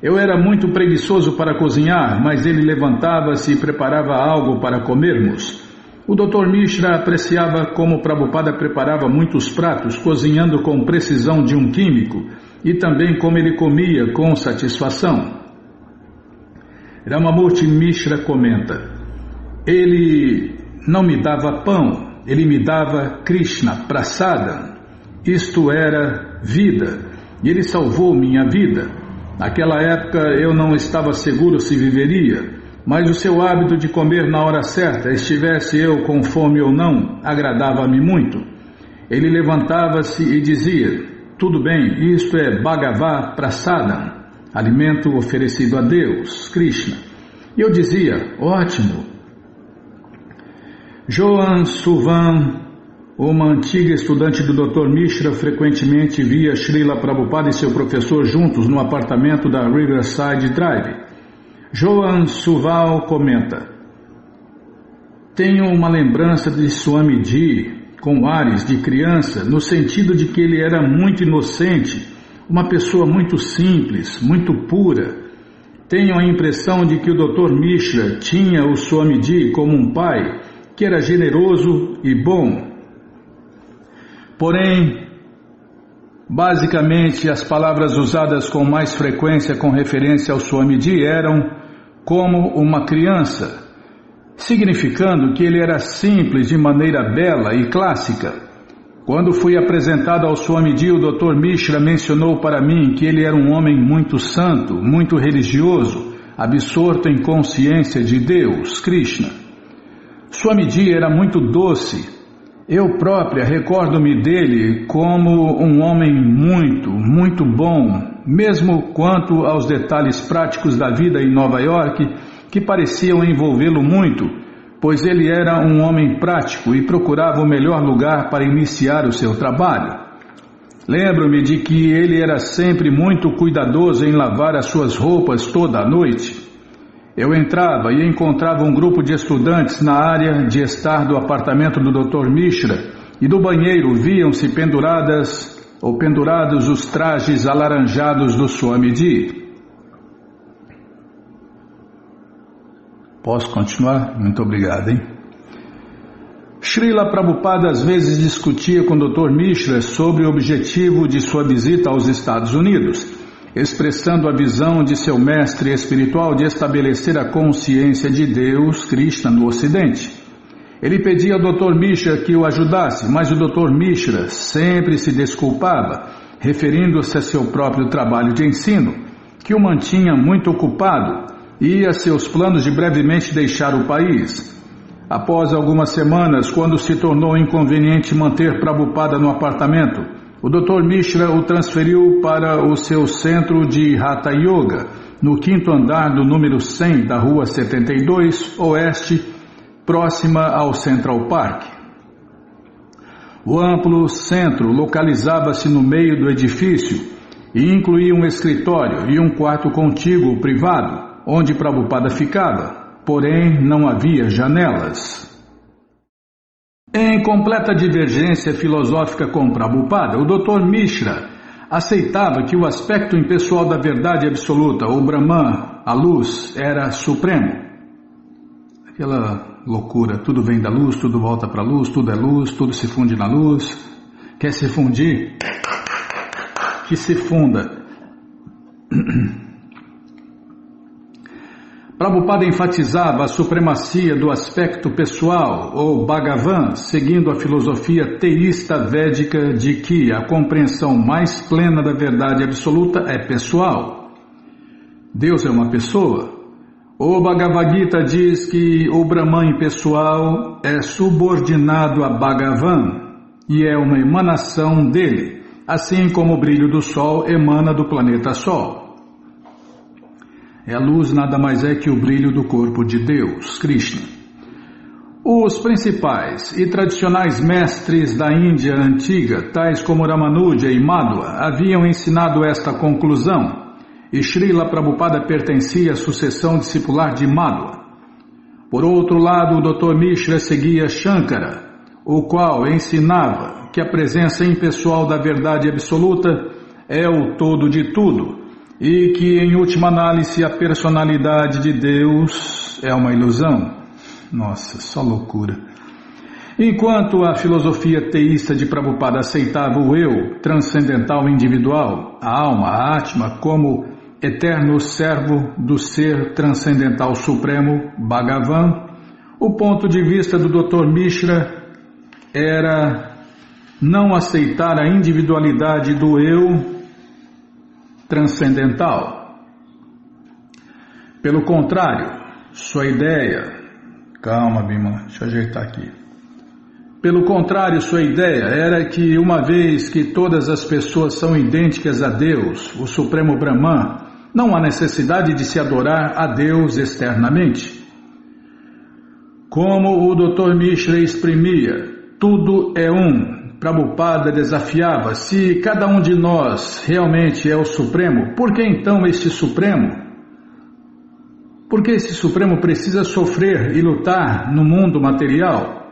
Eu era muito preguiçoso para cozinhar, mas ele levantava-se e preparava algo para comermos. O Dr. Mishra apreciava como Prabhupada preparava muitos pratos, cozinhando com precisão de um químico, e também como ele comia com satisfação. Ramamurti Mishra comenta: ele não me dava pão, ele me dava Krishna, prasada. Isto era vida, e ele salvou minha vida. Naquela época eu não estava seguro se viveria, mas o seu hábito de comer na hora certa, estivesse eu com fome ou não, agradava-me muito. Ele levantava-se e dizia: tudo bem, isto é Bhagavad Prasadam, alimento oferecido a Deus, Krishna. E eu dizia: ótimo. Joan Suvan, uma antiga estudante do Dr. Mishra, frequentemente via Srila Prabhupada e seu professor juntos no apartamento da Riverside Drive. Joan Suval comenta: tenho uma lembrança de Swamiji com ares de criança, no sentido de que ele era muito inocente, uma pessoa muito simples, muito pura. Tenho a impressão de que o Dr. Mishra tinha o Swamiji como um pai, que era generoso e bom. Porém, basicamente as palavras usadas com mais frequência com referência ao Swamiji eram como uma criança, significando que ele era simples de maneira bela e clássica. Quando fui apresentado ao Swamiji, o Dr. Mishra mencionou para mim que ele era um homem muito santo, muito religioso, absorto em consciência de Deus, Krishna. Swamiji era muito doce. Eu própria recordo-me dele como um homem muito bom, mesmo quanto aos detalhes práticos da vida em Nova York, que pareciam envolvê-lo muito, pois ele era um homem prático e procurava o melhor lugar para iniciar o seu trabalho. Lembro-me de que ele era sempre muito cuidadoso em lavar as suas roupas toda a noite. Eu entrava e encontrava um grupo de estudantes na área de estar do apartamento do Dr. Mishra, e do banheiro viam-se pendurados os trajes alaranjados do Swamiji. Posso continuar? Muito obrigado, hein? Srila Prabhupada às vezes discutia com o Dr. Mishra sobre o objetivo de sua visita aos Estados Unidos, expressando a visão de seu mestre espiritual de estabelecer a consciência de Deus, Krishna, no Ocidente. Ele pedia ao Dr. Mishra que o ajudasse, mas o Dr. Mishra sempre se desculpava, referindo-se a seu próprio trabalho de ensino, que o mantinha muito ocupado, e a seus planos de brevemente deixar o país. Após algumas semanas, quando se tornou inconveniente manter Prabhupada no apartamento, o Dr. Mishra o transferiu para o seu centro de Hatha Yoga, no 5º andar do número 100 da Rua 72, Oeste, próxima ao Central Park. O amplo centro localizava-se no meio do edifício e incluía um escritório e um quarto contíguo privado, onde Prabhupada ficava, porém não havia janelas. Em completa divergência filosófica com Prabhupada, o Dr. Mishra aceitava que o aspecto impessoal da verdade absoluta, o Brahman, a luz, era supremo. Aquela loucura, tudo vem da luz, tudo volta para a luz, tudo se funde na luz. Quer se fundir? Que se funda. Prabhupada enfatizava a supremacia do aspecto pessoal, ou Bhagavan, seguindo a filosofia teísta védica de que a compreensão mais plena da verdade absoluta é pessoal. Deus é uma pessoa. O Bhagavad Gita diz que o Brahman impessoal é subordinado a Bhagavan e é uma emanação dele, assim como o brilho do Sol emana do planeta Sol. A luz nada mais é que o brilho do corpo de Deus, Krishna. Os principais e tradicionais mestres da Índia antiga, tais como Ramanuja e Madhva, haviam ensinado esta conclusão, e Srila Prabhupada pertencia à sucessão discipular de Madhva. Por outro lado, o Dr. Mishra seguia Shankara, o qual ensinava que a presença impessoal da verdade absoluta é o todo de tudo, e que, em última análise, a personalidade de Deus é uma ilusão. Nossa, só loucura. Enquanto a filosofia teísta de Prabhupada aceitava o eu transcendental individual, a alma, a Atma, como eterno servo do ser transcendental supremo, Bhagavan, o ponto de vista do Dr. Mishra era não aceitar a individualidade do eu transcendental. Pelo contrário, sua ideia... Calma, Bima, deixa eu ajeitar aqui. Pelo contrário, sua ideia era que, uma vez que todas as pessoas são idênticas a Deus, o Supremo Brahman, não há necessidade de se adorar a Deus externamente. Como o Dr. Mishra exprimia, tudo é um. Prabhupada desafiava, se cada um de nós realmente é o Supremo, por que então este Supremo? Por que esse Supremo precisa sofrer e lutar no mundo material?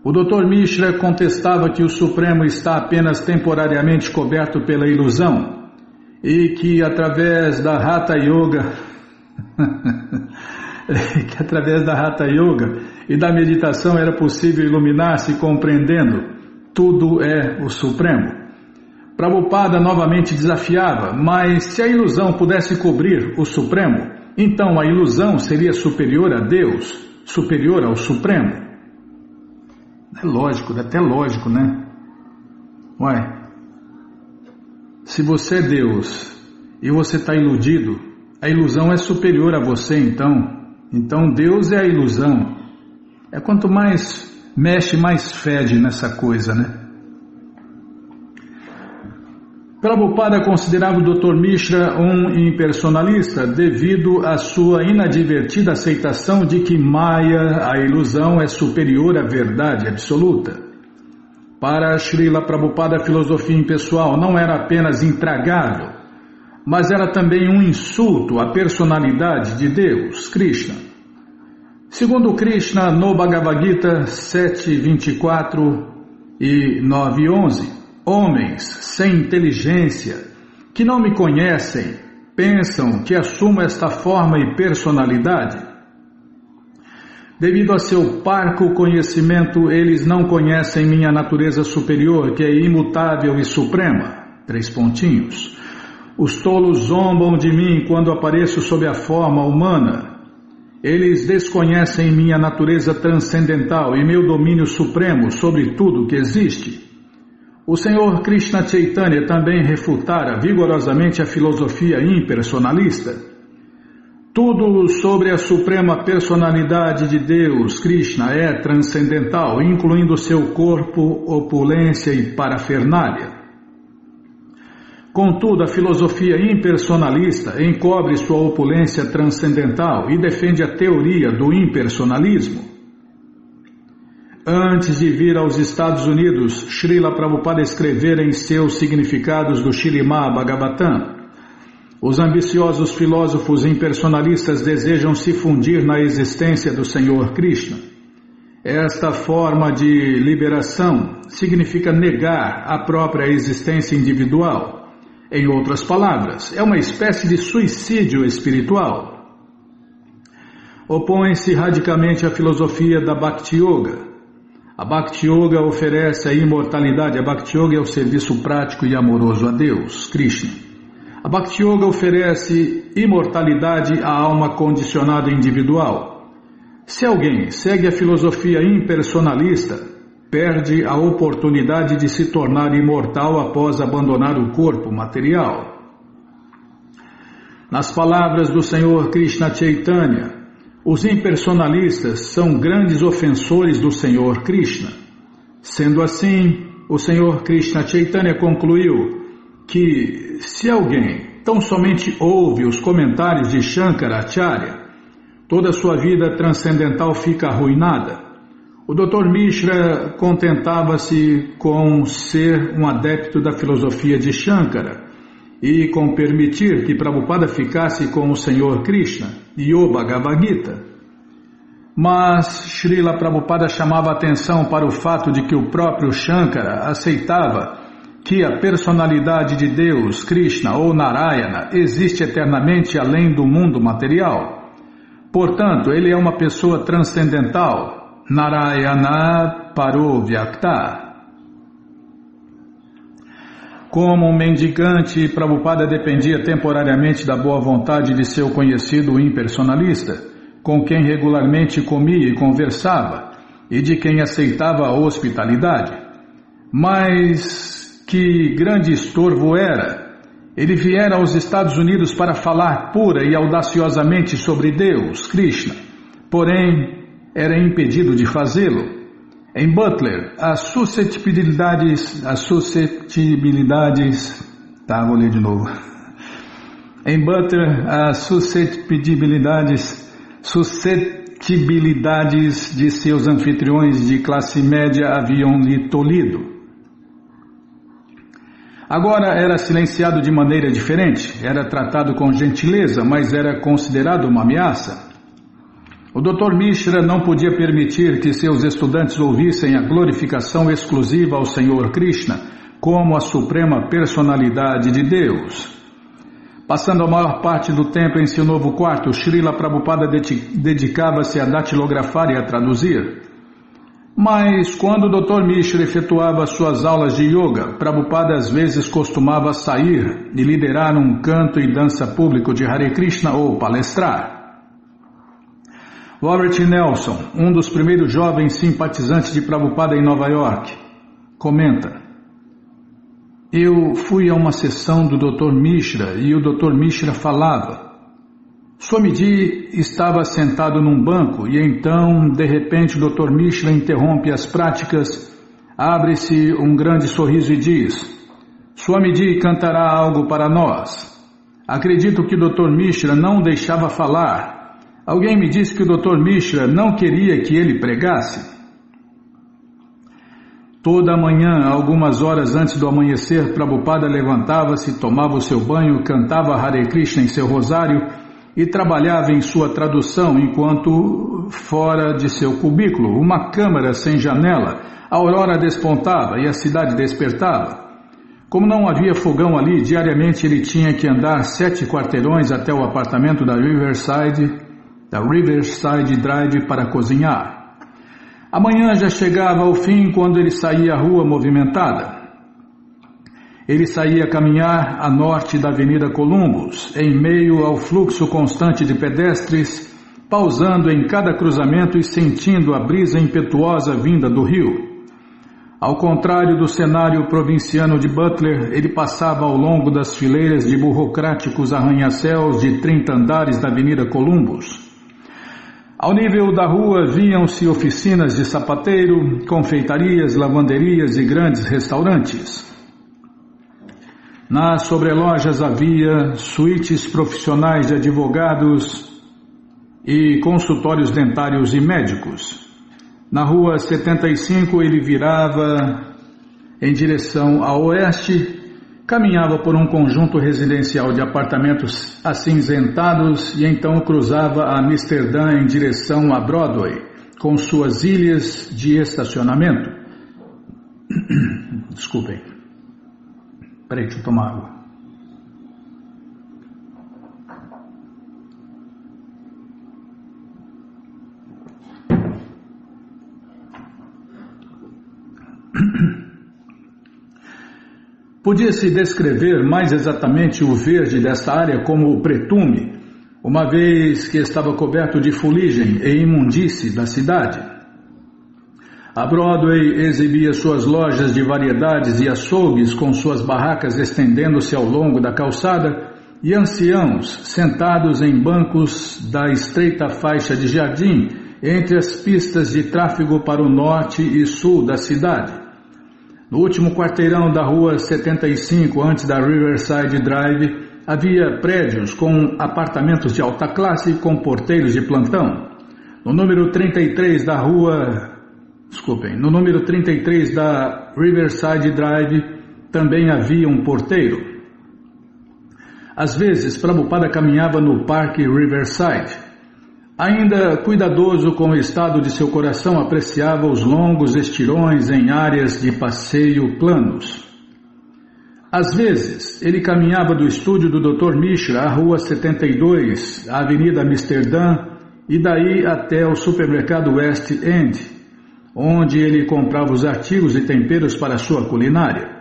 O Dr. Mishra contestava que o Supremo está apenas temporariamente coberto pela ilusão e que através da Hatha Yoga e da meditação era possível iluminar-se compreendendo tudo é o Supremo. Prabhupada novamente desafiava, mas se a ilusão pudesse cobrir o Supremo, então a ilusão seria superior a Deus, superior ao Supremo. É lógico, é até lógico, né? Uai, se você é Deus e você está iludido, a ilusão é superior a você, então. Então Deus é a ilusão. É quanto mais mexe, mais fede nessa coisa, né? Prabhupada considerava o Dr. Mishra um impersonalista devido à sua inadvertida aceitação de que Maya, a ilusão, é superior à verdade absoluta. Para Srila Prabhupada, a filosofia impessoal não era apenas intragável, mas era também um insulto à personalidade de Deus, Krishna. Segundo Krishna, no Bhagavad Gita 7.24 e 9.11, homens sem inteligência, que não me conhecem, pensam que assumo esta forma e personalidade. Devido a seu parco conhecimento, eles não conhecem minha natureza superior, que é imutável e suprema. 3 pontinhos. Os tolos zombam de mim quando apareço sob a forma humana. Eles desconhecem minha natureza transcendental e meu domínio supremo sobre tudo que existe. O Senhor Krishna Chaitanya também refutara vigorosamente a filosofia impersonalista. Tudo sobre a suprema personalidade de Deus, Krishna, é transcendental, incluindo seu corpo, opulência e parafernália. Contudo, a filosofia impersonalista encobre sua opulência transcendental e defende a teoria do impersonalismo. Antes de vir aos Estados Unidos, Srila Prabhupada escrevera em seus significados do Śrīmad Bhagavatam: os ambiciosos filósofos impersonalistas desejam se fundir na existência do Senhor Krishna. Esta forma de liberação significa negar a própria existência individual. Em outras palavras, é uma espécie de suicídio espiritual. Opõe-se radicalmente à filosofia da Bhakti Yoga. A Bhakti Yoga oferece a imortalidade. A Bhakti Yoga é o serviço prático e amoroso a Deus, Krishna. A Bhakti Yoga oferece imortalidade à alma condicionada individual. Se alguém segue a filosofia impersonalista, perde a oportunidade de se tornar imortal após abandonar o corpo material. Nas palavras do Senhor Krishna Chaitanya, os impersonalistas são grandes ofensores do Senhor Krishna. Sendo assim, o Senhor Krishna Chaitanya concluiu que se alguém tão somente ouve os comentários de Shankaracharya, toda a sua vida transcendental fica arruinada. O Dr. Mishra contentava-se com ser um adepto da filosofia de Shankara e com permitir que Prabhupada ficasse com o Senhor Krishna e o Bhagavad Gita. Mas Srila Prabhupada chamava atenção para o fato de que o próprio Shankara aceitava que a personalidade de Deus, Krishna ou Narayana, existe eternamente além do mundo material. Portanto, ele é uma pessoa transcendental, Narayana Parovyakta. Como um mendigante, Prabhupada dependia temporariamente da boa vontade de seu conhecido impersonalista, com quem regularmente comia e conversava, e de quem aceitava a hospitalidade. Mas que grande estorvo era! Ele viera aos Estados Unidos para falar pura e audaciosamente sobre Deus, Krishna, porém era impedido de fazê-lo. Em Butler, as suscetibilidades, vou ler de novo. Em Butler, as suscetibilidades de seus anfitriões de classe média haviam-lhe tolhido. Agora era silenciado de maneira diferente, era tratado com gentileza, mas era considerado uma ameaça. O Dr. Mishra não podia permitir que seus estudantes ouvissem a glorificação exclusiva ao Senhor Krishna como a suprema personalidade de Deus. Passando a maior parte do tempo em seu novo quarto, Srila Prabhupada dedicava-se a datilografar e a traduzir. Mas quando o Dr. Mishra efetuava suas aulas de yoga, Prabhupada às vezes costumava sair e liderar um canto e dança público de Hare Krishna ou palestrar. Robert Nelson, um dos primeiros jovens simpatizantes de Prabhupada em Nova York, comenta: eu fui a uma sessão do Dr. Mishra e o Dr. Mishra falava. Swamiji estava sentado num banco e então, de repente, o Dr. Mishra interrompe as práticas, abre-se um grande sorriso e diz: Swamiji cantará algo para nós. Acredito que o Dr. Mishra não deixava falar. Alguém me disse que o Dr. Mishra não queria que ele pregasse. Toda manhã, algumas horas antes do amanhecer, Prabhupada levantava-se, tomava o seu banho, cantava Hare Krishna em seu rosário e trabalhava em sua tradução enquanto, fora de seu cubículo, uma câmara sem janela, a aurora despontava e a cidade despertava. Como não havia fogão ali, diariamente ele tinha que andar 7 quarteirões até o apartamento da Riverside Drive para cozinhar. A manhã já chegava ao fim quando ele saía à rua movimentada. Ele saía a caminhar a norte da Avenida Columbus, em meio ao fluxo constante de pedestres, pausando em cada cruzamento e sentindo a brisa impetuosa vinda do rio. Ao contrário do cenário provinciano de Butler, ele passava ao longo das fileiras de burocráticos arranha-céus de 30 andares da Avenida Columbus. Ao nível da rua viam-se oficinas de sapateiro, confeitarias, lavanderias e grandes restaurantes. Nas sobrelojas havia suítes profissionais de advogados e consultórios dentários e médicos. Na rua 75 ele virava em direção a oeste, caminhava por um conjunto residencial de apartamentos acinzentados e então cruzava a Amsterdã em direção a Broadway, com suas ilhas de estacionamento. Desculpem. Peraí, deixa eu tomar água. Podia-se descrever mais exatamente o verde desta área como o pretume, uma vez que estava coberto de fuligem e imundície da cidade. A Broadway exibia suas lojas de variedades e açougues com suas barracas estendendo-se ao longo da calçada e anciãos sentados em bancos da estreita faixa de jardim entre as pistas de tráfego para o norte e sul da cidade. No último quarteirão da rua 75, antes da Riverside Drive, havia prédios com apartamentos de alta classe com porteiros de plantão. No número 33 da Riverside Drive também havia um porteiro. Às vezes, Prabhupada caminhava no Parque Riverside. Ainda cuidadoso com o estado de seu coração, apreciava os longos estirões em áreas de passeio planos. Às vezes, ele caminhava do estúdio do Dr. Mishra à Rua 72, à Avenida Amsterdã, e daí até o supermercado West End, onde ele comprava os artigos e temperos para sua culinária.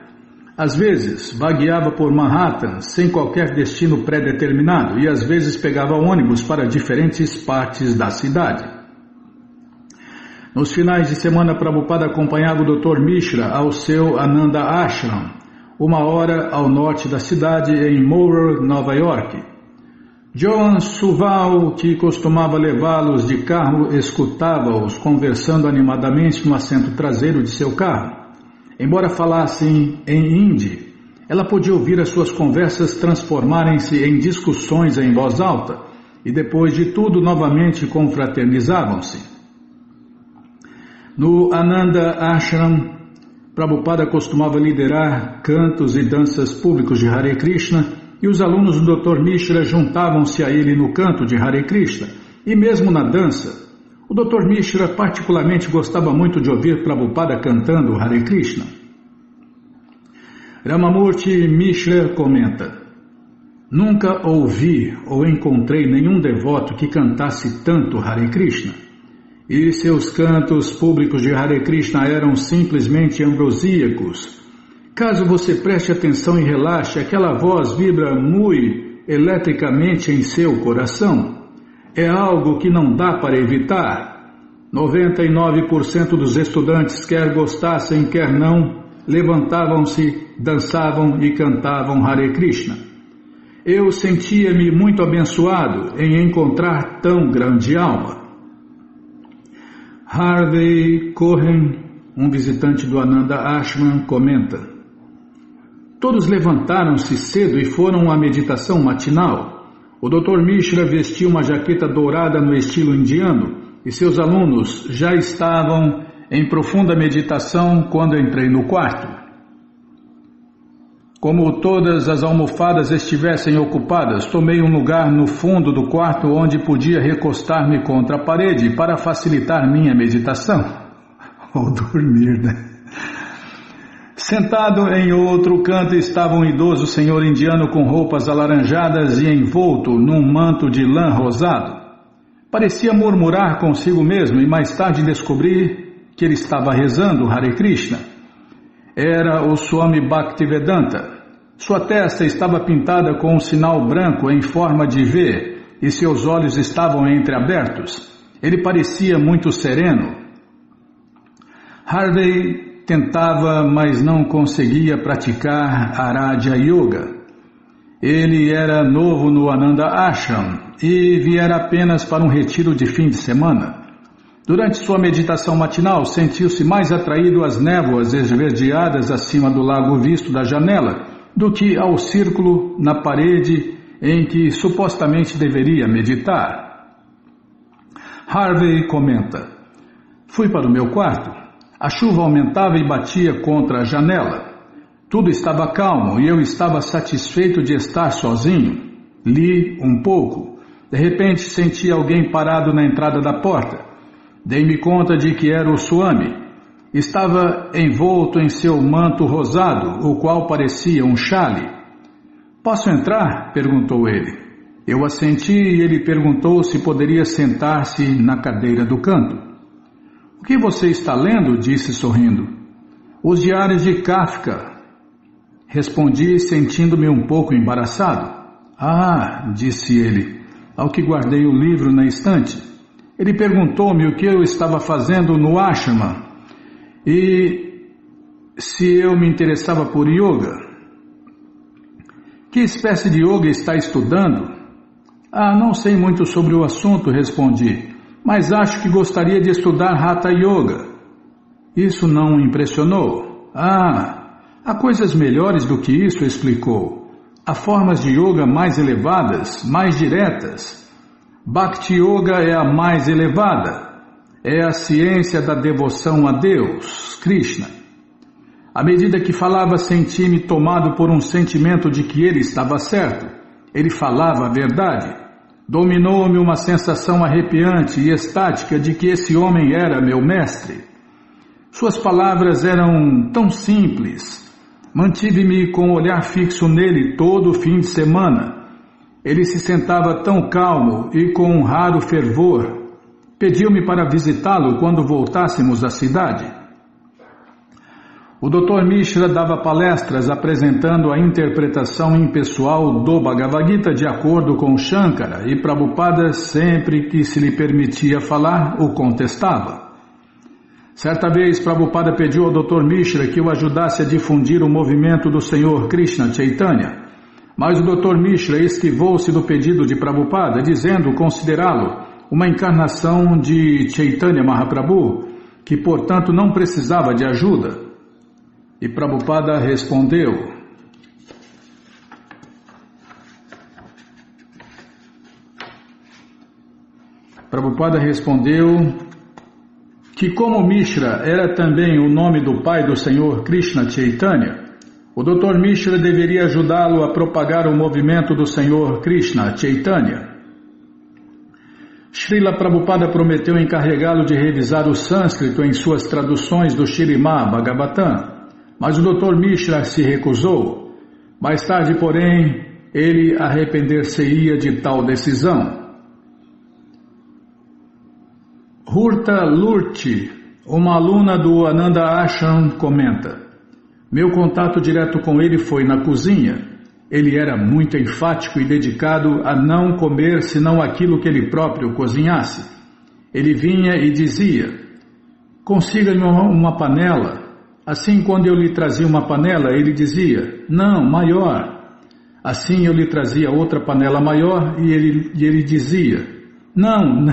Às vezes, vagueava por Manhattan, sem qualquer destino pré-determinado, e às vezes pegava ônibus para diferentes partes da cidade. Nos finais de semana, Prabhupada acompanhava o Dr. Mishra ao seu Ananda Ashram, 1 hora ao norte da cidade, em Morro, Nova York. Joan Suval, que costumava levá-los de carro, escutava-os conversando animadamente no assento traseiro de seu carro. Embora falassem em hindi, ela podia ouvir as suas conversas transformarem-se em discussões em voz alta, e depois de tudo novamente confraternizavam-se. No Ananda Ashram, Prabhupada costumava liderar cantos e danças públicos de Hare Krishna, e os alunos do Dr. Mishra juntavam-se a ele no canto de Hare Krishna, e mesmo na dança. O Dr. Mishra particularmente gostava muito de ouvir Prabhupada cantando Hare Krishna. Ramamurti Mishra comenta: nunca ouvi ou encontrei nenhum devoto que cantasse tanto Hare Krishna. E seus cantos públicos de Hare Krishna eram simplesmente ambrosíacos. Caso você preste atenção e relaxe, aquela voz vibra muito eletricamente em seu coração. É algo que não dá para evitar. 99% dos estudantes, quer gostassem, quer não, levantavam-se, dançavam e cantavam Hare Krishna. Eu sentia-me muito abençoado em encontrar tão grande alma. Harvey Cohen, um visitante do Ananda Ashram, comenta: todos levantaram-se cedo e foram à meditação matinal. O Dr. Mishra vestia uma jaqueta dourada no estilo indiano e seus alunos já estavam em profunda meditação quando entrei no quarto. Como todas as almofadas estivessem ocupadas, tomei um lugar no fundo do quarto onde podia recostar-me contra a parede para facilitar minha meditação. Ou dormir, né? Sentado em outro canto estava um idoso senhor indiano com roupas alaranjadas e envolto num manto de lã rosado. Parecia murmurar consigo mesmo e mais tarde descobri que ele estava rezando Hare Krishna. Era o Swami Bhaktivedanta. Sua testa estava pintada com um sinal branco em forma de V e seus olhos estavam entreabertos. Ele parecia muito sereno. Harvey tentava, mas não conseguia praticar Aradhya Yoga. Ele era novo no Ananda Ashram e viera apenas para um retiro de fim de semana. Durante sua meditação matinal, sentiu-se mais atraído às névoas esverdeadas acima do lago visto da janela do que ao círculo na parede em que supostamente deveria meditar. Harvey comenta: fui para o meu quarto. A chuva aumentava e batia contra a janela. Tudo estava calmo e eu estava satisfeito de estar sozinho. Li um pouco. De repente senti alguém parado na entrada da porta. Dei-me conta de que era o Swami. Estava envolto em seu manto rosado, o qual parecia um chale. Posso entrar? Perguntou ele. Eu assenti e ele perguntou se poderia sentar-se na cadeira do canto. O que você está lendo? Disse sorrindo. Os diários de Kafka. Respondi, sentindo-me um pouco embaraçado. Ah, disse ele, ao que guardei o livro na estante. Ele perguntou-me o que eu estava fazendo no ashrama e se eu me interessava por yoga. Que espécie de yoga está estudando? Ah, não sei muito sobre o assunto, respondi, mas acho que gostaria de estudar Hatha Yoga. Isso não o impressionou? Ah, há coisas melhores do que isso, explicou. Há formas de yoga mais elevadas, mais diretas. Bhakti Yoga é a mais elevada. É a ciência da devoção a Deus, Krishna. À medida que falava, senti-me tomado por um sentimento de que ele estava certo. Ele falava a verdade. Dominou-me uma sensação arrepiante e estática de que esse homem era meu mestre. Suas palavras eram tão simples. Mantive-me com o olhar fixo nele todo o fim de semana. Ele se sentava tão calmo e com um raro fervor. Pediu-me para visitá-lo quando voltássemos à cidade. O Dr. Mishra dava palestras apresentando a interpretação impessoal do Bhagavad Gita de acordo com Shankara e Prabhupada, sempre que se lhe permitia falar, o contestava. Certa vez, Prabhupada pediu ao Dr. Mishra que o ajudasse a difundir o movimento do Senhor Krishna Chaitanya, mas o Dr. Mishra esquivou-se do pedido de Prabhupada, dizendo considerá-lo uma encarnação de Chaitanya Mahaprabhu, que portanto não precisava de ajuda. E Prabhupada respondeu: que como Mishra era também o nome do pai do Senhor Krishna Chaitanya, o Dr. Mishra deveria ajudá-lo a propagar o movimento do Senhor Krishna Chaitanya. Srila Prabhupada prometeu encarregá-lo de revisar o sânscrito em suas traduções do Śrīmad Bhagavatam, mas o Dr. Mishra se recusou. Mais tarde, porém, ele arrepender-se-ia de tal decisão. Hurta Lurti, uma aluna do Ananda Ashram, comenta: meu contato direto com ele foi na cozinha. Ele era muito enfático e dedicado a não comer senão aquilo que ele próprio cozinhasse. Ele vinha e dizia: consiga-me uma panela. Assim, quando eu lhe trazia uma panela, ele dizia: não, maior. Assim, eu lhe trazia outra panela maior e ele dizia: não,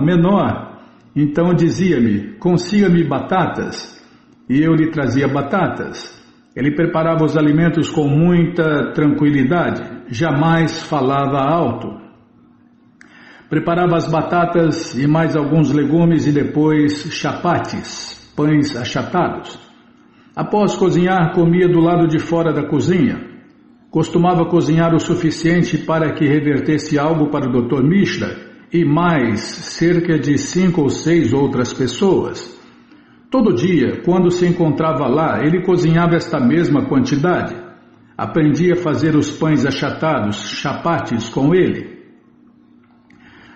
menor. Então dizia-me: consiga-me batatas. E eu lhe trazia batatas. Ele preparava os alimentos com muita tranquilidade, jamais falava alto. Preparava as batatas e mais alguns legumes e depois chapatis, pães achatados. Após cozinhar, comia do lado de fora da cozinha. Costumava cozinhar o suficiente para que revertesse algo para o Dr. Mishra e mais cerca de 5 ou 6 outras pessoas. Todo dia, quando se encontrava lá, ele cozinhava esta mesma quantidade. Aprendi a fazer os pães achatados, chapatis, com ele.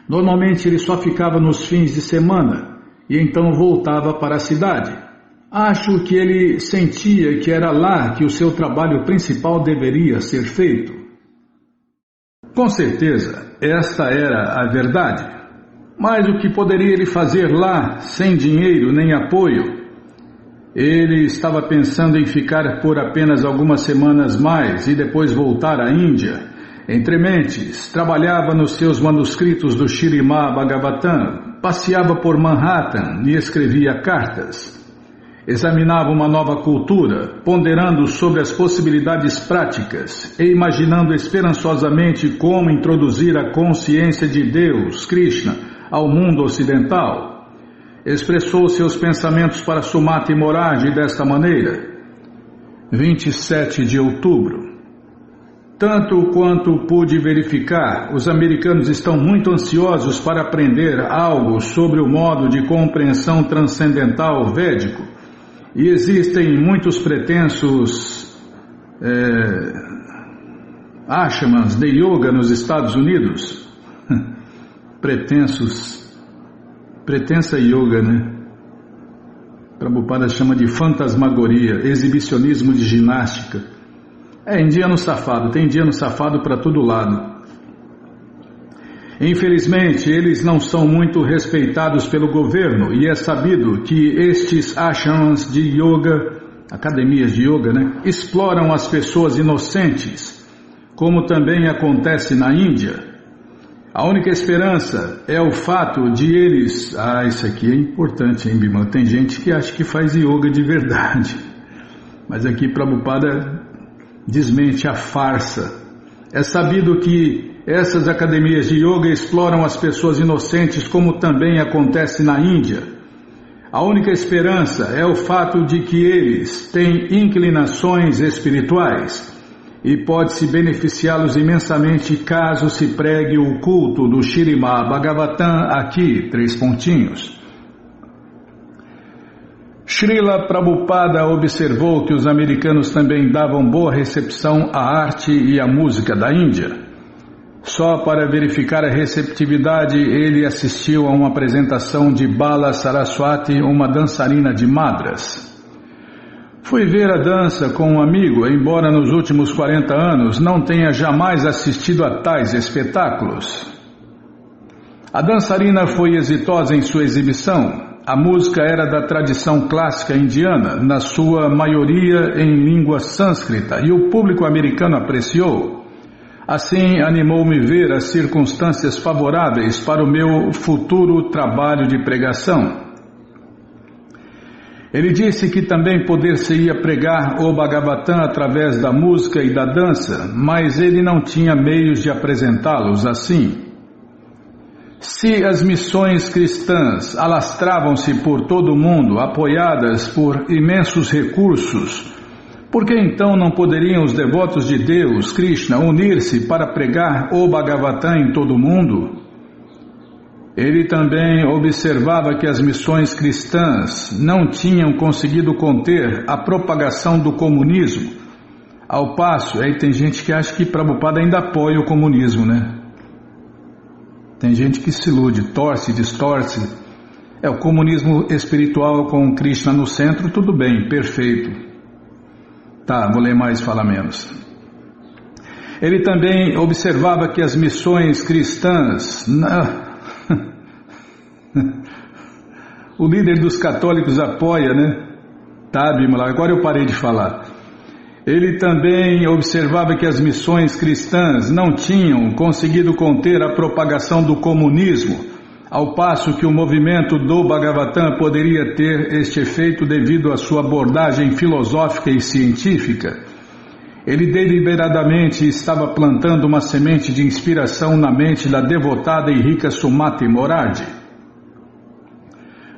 Normalmente ele só ficava nos fins de semana e então voltava para a cidade. Acho que ele sentia que era lá que o seu trabalho principal deveria ser feito. Com certeza, esta era a verdade. Mas o que poderia ele fazer lá, sem dinheiro nem apoio? Ele estava pensando em ficar por apenas algumas semanas mais e depois voltar à Índia. Entre mentes, trabalhava nos seus manuscritos do Śrīmad Bhagavatam, passeava por Manhattan e escrevia cartas. Examinava uma nova cultura, ponderando sobre as possibilidades práticas e imaginando esperançosamente como introduzir a consciência de Deus, Krishna, ao mundo ocidental. Expressou seus pensamentos para Sumati Morarji desta maneira: 27 de outubro. Tanto quanto pude verificar, os americanos estão muito ansiosos para aprender algo sobre o modo de compreensão transcendental védico, e existem muitos pretensos ashrams de yoga nos Estados Unidos. Pretensa yoga, né? Prabhupada chama de fantasmagoria, exibicionismo de ginástica. Indiano safado, tem indiano safado para todo lado. Infelizmente, eles não são muito respeitados pelo governo e é sabido que estes ashrams de yoga, academias de yoga, exploram as pessoas inocentes, como também acontece na Índia. A única esperança é o fato de eles... isso aqui é importante, hein, Bimala? Tem gente que acha que faz yoga de verdade, mas aqui Prabhupada desmente a farsa. É sabido que essas academias de yoga exploram as pessoas inocentes, como também acontece na Índia. A única esperança é o fato de que eles têm inclinações espirituais e pode-se beneficiá-los imensamente caso se pregue o culto do Śrīmad Bhagavatam aqui, 3 pontinhos. Srila Prabhupada observou que os americanos também davam boa recepção à arte e à música da Índia. Só para verificar a receptividade, ele assistiu a uma apresentação de Bala Saraswati, uma dançarina de Madras. Fui ver a dança com um amigo, embora nos últimos 40 anos não tenha jamais assistido a tais espetáculos. A dançarina foi exitosa em sua exibição. A música era da tradição clássica indiana, na sua maioria em língua sânscrita, e o público americano apreciou. Assim, animou-me ver as circunstâncias favoráveis para o meu futuro trabalho de pregação. Ele disse que também poder-se-ia pregar o Bhagavatam através da música e da dança, mas ele não tinha meios de apresentá-los assim. Se as missões cristãs alastravam-se por todo o mundo, apoiadas por imensos recursos, por que então não poderiam os devotos de Deus, Krishna, unir-se para pregar o Bhagavatam em todo o mundo? Ele também observava que as missões cristãs não tinham conseguido conter a propagação do comunismo, ao passo, aí tem gente que acha que Prabhupada ainda apoia o comunismo, Tem gente que se ilude, torce, distorce. O comunismo espiritual com Krishna no centro, tudo bem, perfeito. Vou ler mais e falar menos. Ele também observava que as missões cristãs... O líder dos católicos apoia, Bimala, agora eu parei de falar. Ele também observava que as missões cristãs não tinham conseguido conter a propagação do comunismo, ao passo que o movimento do Bhagavatam poderia ter este efeito devido à sua abordagem filosófica e científica. Ele deliberadamente estava plantando uma semente de inspiração na mente da devotada e rica Sumati Moradi.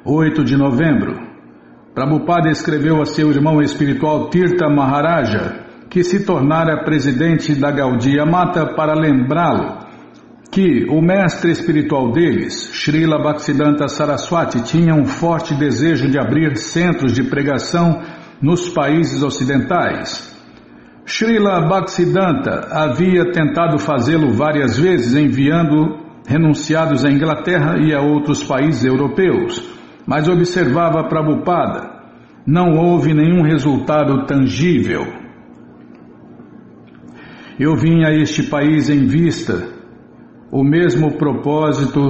8 de novembro. Prabhupada escreveu a seu irmão espiritual Tirtha Maharaja, que se tornara presidente da Gaudiya Mata, para lembrá-lo que o mestre espiritual deles, Srila Bhaktisiddhanta Saraswati, tinha um forte desejo de abrir centros de pregação nos países ocidentais. Srila Bhaktisiddhanta havia tentado fazê-lo várias vezes, enviando renunciados à Inglaterra e a outros países europeus, mas observava Prabhupada, não houve nenhum resultado tangível. Eu vim a este país em vista o mesmo propósito...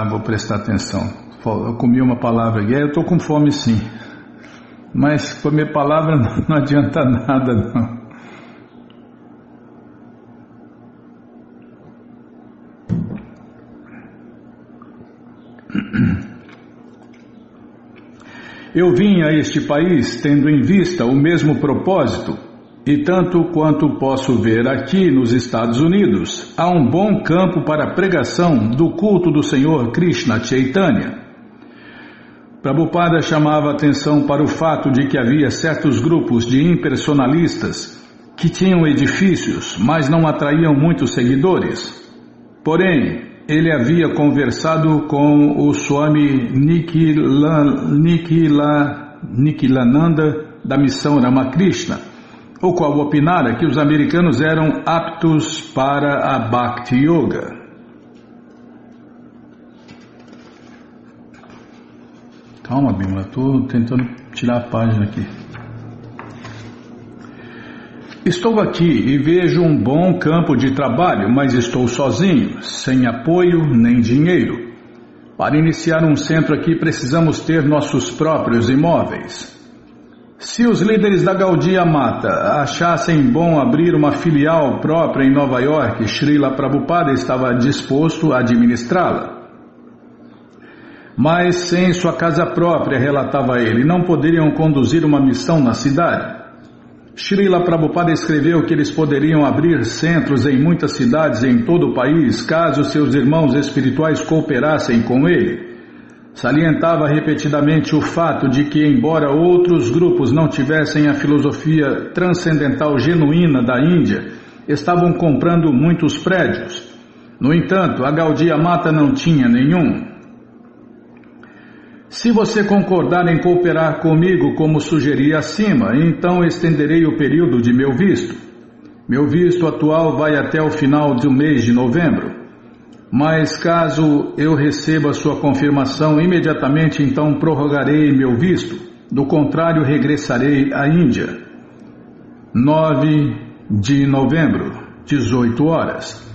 vou prestar atenção. Eu comi uma palavra aqui, eu estou com fome sim. Mas comer palavra não adianta nada, não. Eu vim a este país tendo em vista o mesmo propósito, e tanto quanto posso ver aqui nos Estados Unidos, há um bom campo para a pregação do culto do Senhor Krishna Chaitanya. Prabhupada chamava atenção para o fato de que havia certos grupos de impersonalistas que tinham edifícios, mas não atraíam muitos seguidores. Porém, ele havia conversado com o Swami Nikhilananda da missão Ramakrishna, o qual opinara que os americanos eram aptos para a Bhakti Yoga. Calma, Bimala, estou tentando tirar a página aqui. Estou aqui e vejo um bom campo de trabalho, mas estou sozinho, sem apoio nem dinheiro. Para iniciar um centro aqui precisamos ter nossos próprios imóveis. Se os líderes da Gaudiya Mata achassem bom abrir uma filial própria em Nova York, Srila Prabhupada estava disposto a administrá-la. Mas sem sua casa própria, relatava ele, não poderiam conduzir uma missão na cidade. Srila Prabhupada escreveu que eles poderiam abrir centros em muitas cidades em todo o país, caso seus irmãos espirituais cooperassem com ele. Salientava repetidamente o fato de que, embora outros grupos não tivessem a filosofia transcendental genuína da Índia, estavam comprando muitos prédios. No entanto, a Gaudiya Mata não tinha nenhum. Se você concordar em cooperar comigo como sugeri acima, então estenderei o período de meu visto. Meu visto atual vai até o final do mês de novembro. Mas caso eu receba sua confirmação imediatamente, então prorrogarei meu visto. Do contrário, regressarei à Índia. 9 de novembro, 18 horas.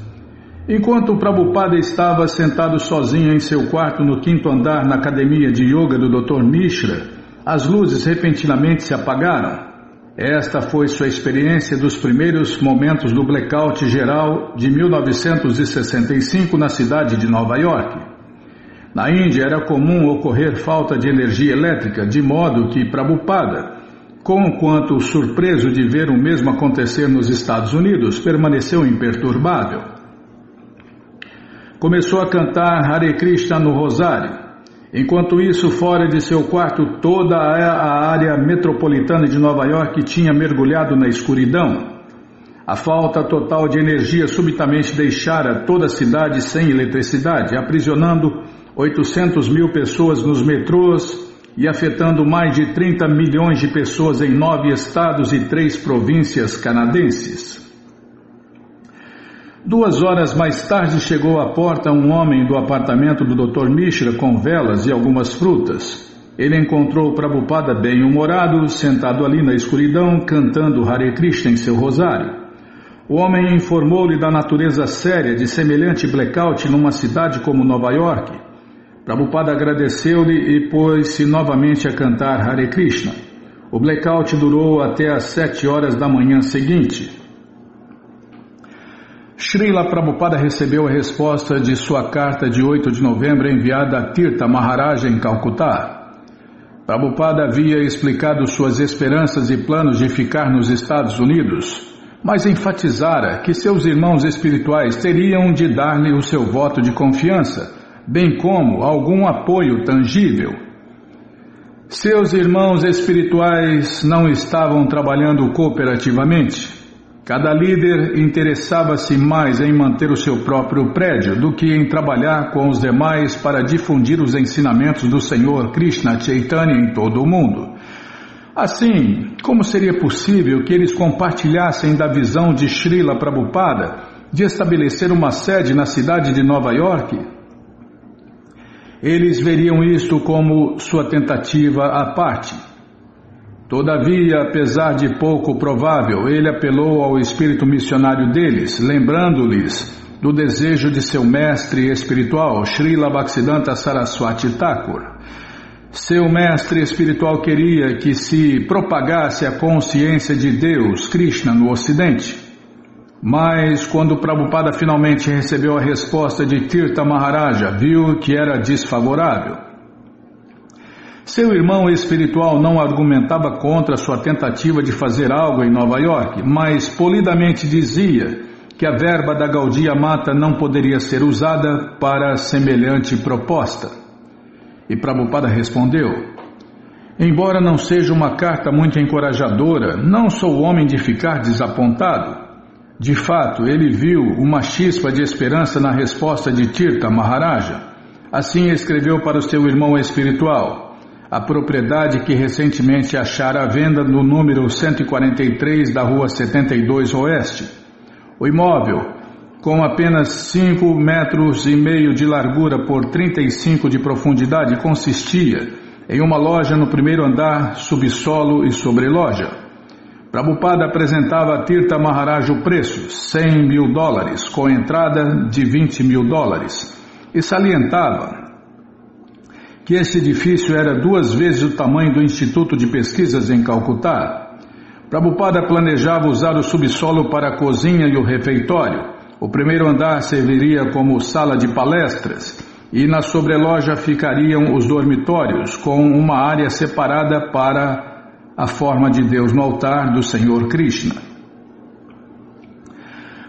Enquanto Prabhupada estava sentado sozinho em seu quarto no 5º andar na academia de yoga do Dr. Mishra, as luzes repentinamente se apagaram. Esta foi sua experiência dos primeiros momentos do blackout geral de 1965 na cidade de Nova York. Na Índia era comum ocorrer falta de energia elétrica, de modo que Prabhupada, conquanto surpreso de ver o mesmo acontecer nos Estados Unidos, permaneceu imperturbável. Começou a cantar Hare Krishna no rosário. Enquanto isso, fora de seu quarto, toda a área metropolitana de Nova York tinha mergulhado na escuridão. A falta total de energia subitamente deixara toda a cidade sem eletricidade, aprisionando 800 mil pessoas nos metrôs e afetando mais de 30 milhões de pessoas em 9 estados e 3 províncias canadenses. 2 horas mais tarde chegou à porta um homem do apartamento do Dr. Mishra com velas e algumas frutas. Ele encontrou Prabhupada bem-humorado, sentado ali na escuridão, cantando Hare Krishna em seu rosário. O homem informou-lhe da natureza séria de semelhante blackout numa cidade como Nova York. Prabhupada agradeceu-lhe e pôs-se novamente a cantar Hare Krishna. O blackout durou até às 7 horas da manhã seguinte. Srila Prabhupada recebeu a resposta de sua carta de 8 de novembro enviada a Tirtha Maharaj em Calcutá. Prabhupada havia explicado suas esperanças e planos de ficar nos Estados Unidos, mas enfatizara que seus irmãos espirituais teriam de dar-lhe o seu voto de confiança, bem como algum apoio tangível. Seus irmãos espirituais não estavam trabalhando cooperativamente. Cada líder interessava-se mais em manter o seu próprio prédio do que em trabalhar com os demais para difundir os ensinamentos do Senhor Krishna Chaitanya em todo o mundo. Assim, como seria possível que eles compartilhassem da visão de Srila Prabhupada de estabelecer uma sede na cidade de Nova York? Eles veriam isto como sua tentativa à parte. Todavia, apesar de pouco provável, ele apelou ao espírito missionário deles, lembrando-lhes do desejo de seu mestre espiritual, Srila Bhaktisiddhanta Saraswati Thakur. Seu mestre espiritual queria que se propagasse a consciência de Deus, Krishna, no Ocidente. Mas, quando Prabhupada finalmente recebeu a resposta de Tirtha Maharaja, viu que era desfavorável. Seu irmão espiritual não argumentava contra sua tentativa de fazer algo em Nova York, mas polidamente dizia que a verba da Gaudiya Mata não poderia ser usada para semelhante proposta. E Prabhupada respondeu: embora não seja uma carta muito encorajadora, não sou homem de ficar desapontado. De fato, ele viu uma chispa de esperança na resposta de Tirtha Maharaja. Assim escreveu para o seu irmão espiritual: a propriedade que recentemente achara à venda no número 143 da Rua 72 Oeste. O imóvel, com apenas 5,5 metros de largura por 35 de profundidade, consistia em uma loja no primeiro andar, subsolo e sobreloja. Prabhupada apresentava a Tirtha Maharaj o preço, $100.000, com entrada de $20.000, e salientava que esse edifício era 2 vezes o tamanho do Instituto de Pesquisas em Calcutá. Prabhupada planejava usar o subsolo para a cozinha e o refeitório. O primeiro andar serviria como sala de palestras e na sobreloja ficariam os dormitórios, com uma área separada para a forma de Deus no altar do Senhor Krishna.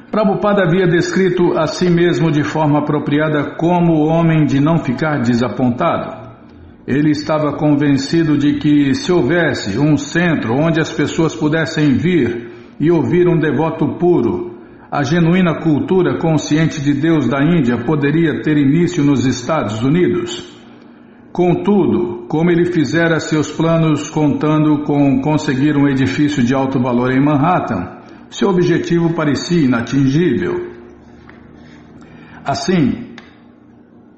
Prabhupada havia descrito a si mesmo de forma apropriada como o homem de não ficar desapontado. Ele estava convencido de que se houvesse um centro onde as pessoas pudessem vir e ouvir um devoto puro, a genuína cultura consciente de Deus da Índia poderia ter início nos Estados Unidos. Contudo, como ele fizera seus planos contando com conseguir um edifício de alto valor em Manhattan, seu objetivo parecia inatingível.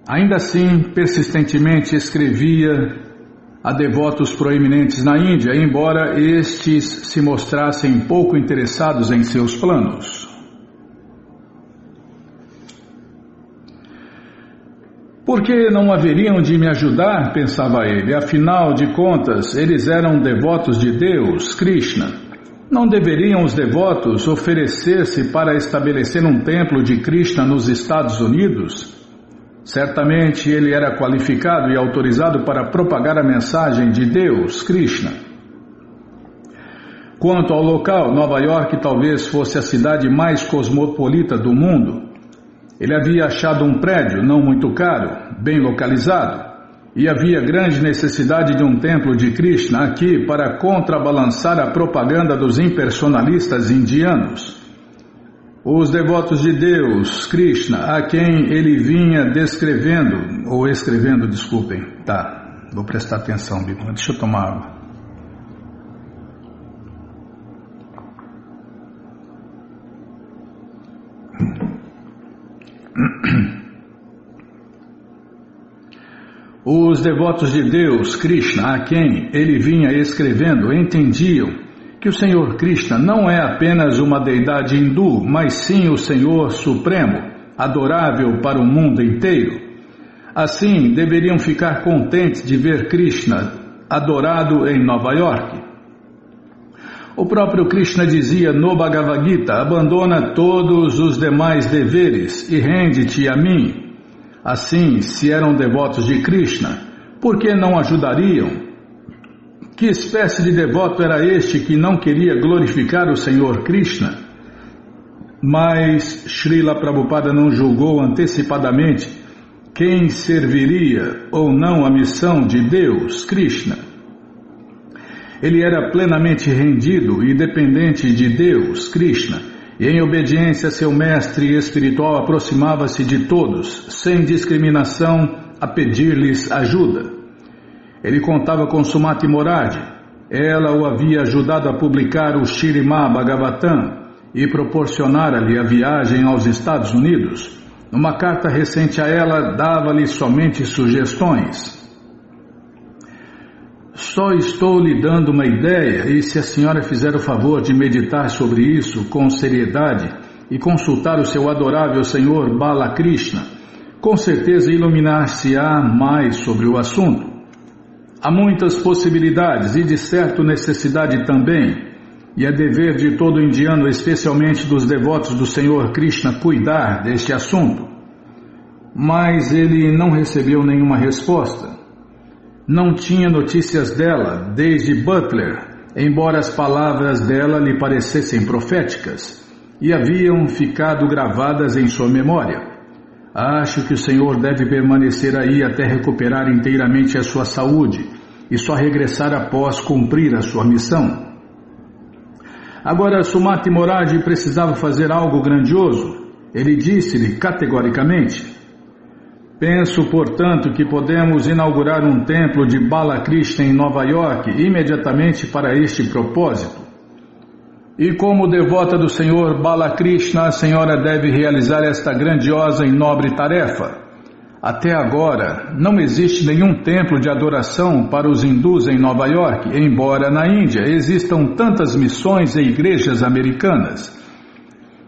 Ainda assim, persistentemente escrevia a devotos proeminentes na Índia, embora estes se mostrassem pouco interessados em seus planos. Por que não haveriam de me ajudar? Pensava ele. Afinal de contas, eles eram devotos de Deus, Krishna. Não deveriam os devotos oferecer-se para estabelecer um templo de Krishna nos Estados Unidos? Certamente ele era qualificado e autorizado para propagar a mensagem de Deus, Krishna. Quanto ao local, Nova York talvez fosse a cidade mais cosmopolita do mundo. Ele havia achado um prédio não muito caro, bem localizado, e havia grande necessidade de um templo de Krishna aqui para contrabalançar a propaganda dos impersonalistas indianos. Os devotos de Deus, Krishna, a quem ele vinha escrevendo, vou prestar atenção, Bíblia, deixa eu tomar água. Os devotos de Deus, Krishna, a quem ele vinha escrevendo, entendiam que o Senhor Krishna não é apenas uma deidade hindu, mas sim o Senhor Supremo, adorável para o mundo inteiro. Assim, deveriam ficar contentes de ver Krishna adorado em Nova York. O próprio Krishna dizia no Bhagavad Gita: abandona todos os demais deveres e rende-te a mim. Assim, se eram devotos de Krishna, por que não ajudariam? Que espécie de devoto era este que não queria glorificar o Senhor Krishna? Mas Srila Prabhupada não julgou antecipadamente quem serviria ou não a missão de Deus, Krishna. Ele era plenamente rendido e dependente de Deus, Krishna, e em obediência a seu mestre espiritual aproximava-se de todos, sem discriminação, a pedir-lhes ajuda. Ele contava com Sumati Moradi. Ela o havia ajudado a publicar o Śrīmad Bhagavatam e proporcionara-lhe a viagem aos Estados Unidos. Numa carta recente a ela, dava-lhe somente sugestões. Só estou lhe dando uma ideia, e se a senhora fizer o favor de meditar sobre isso com seriedade e consultar o seu adorável Senhor Balakrishna, com certeza iluminar-se-á mais sobre o assunto. Há muitas possibilidades e de certo necessidade também, e é dever de todo indiano, especialmente dos devotos do Senhor Krishna, cuidar deste assunto. Mas ele não recebeu nenhuma resposta. Não tinha notícias dela desde Butler, embora as palavras dela lhe parecessem proféticas e haviam ficado gravadas em sua memória. Acho que o Senhor deve permanecer aí até recuperar inteiramente a sua saúde e só regressar após cumprir a sua missão. Agora, Sumati Moradi precisava fazer algo grandioso. Ele disse-lhe categoricamente: penso, portanto, que podemos inaugurar um templo de Balakrishna em Nova York imediatamente para este propósito. E como devota do Senhor Balakrishna, a senhora deve realizar esta grandiosa e nobre tarefa. Até agora, não existe nenhum templo de adoração para os hindus em Nova York, embora na Índia existam tantas missões e igrejas americanas.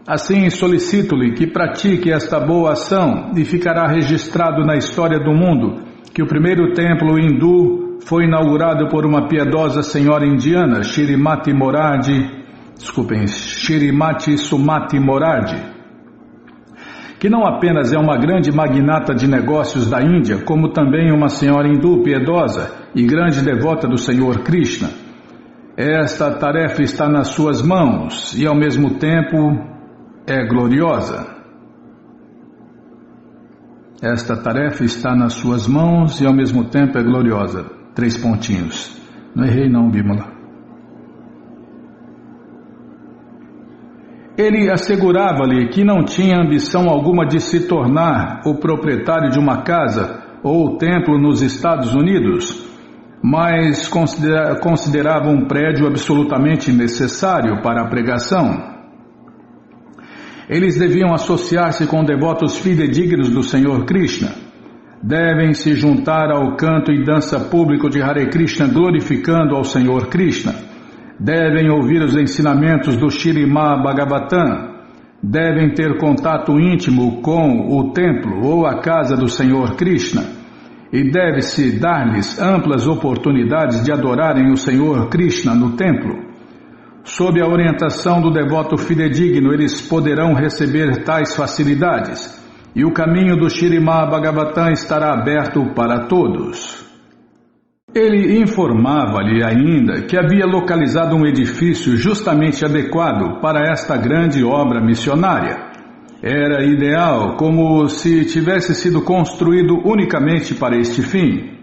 Assim, solicito-lhe que pratique esta boa ação e ficará registrado na história do mundo que o primeiro templo hindu foi inaugurado por uma piedosa senhora indiana, Shrimati Sumati Morarji, que não apenas é uma grande magnata de negócios da Índia, como também uma senhora hindu piedosa e grande devota do Senhor Krishna. Esta tarefa está nas suas mãos e ao mesmo tempo é gloriosa. Esta tarefa está nas suas mãos e ao mesmo tempo é gloriosa. 3 pontinhos. Não errei não, Bímola. Ele assegurava-lhe que não tinha ambição alguma de se tornar o proprietário de uma casa ou templo nos Estados Unidos, mas considerava um prédio absolutamente necessário para a pregação. Eles deviam associar-se com devotos fidedignos do Senhor Krishna. Devem se juntar ao canto e dança público de Hare Krishna glorificando ao Senhor Krishna. Devem ouvir os ensinamentos do Śrīmad Bhagavatam. Devem ter contato íntimo com o templo ou a casa do Senhor Krishna. E deve-se dar-lhes amplas oportunidades de adorarem o Senhor Krishna no templo. Sob a orientação do devoto fidedigno, eles poderão receber tais facilidades, e o caminho do Śrīmad Bhagavatam estará aberto para todos. Ele informava-lhe ainda que havia localizado um edifício justamente adequado para esta grande obra missionária. Era ideal, como se tivesse sido construído unicamente para este fim.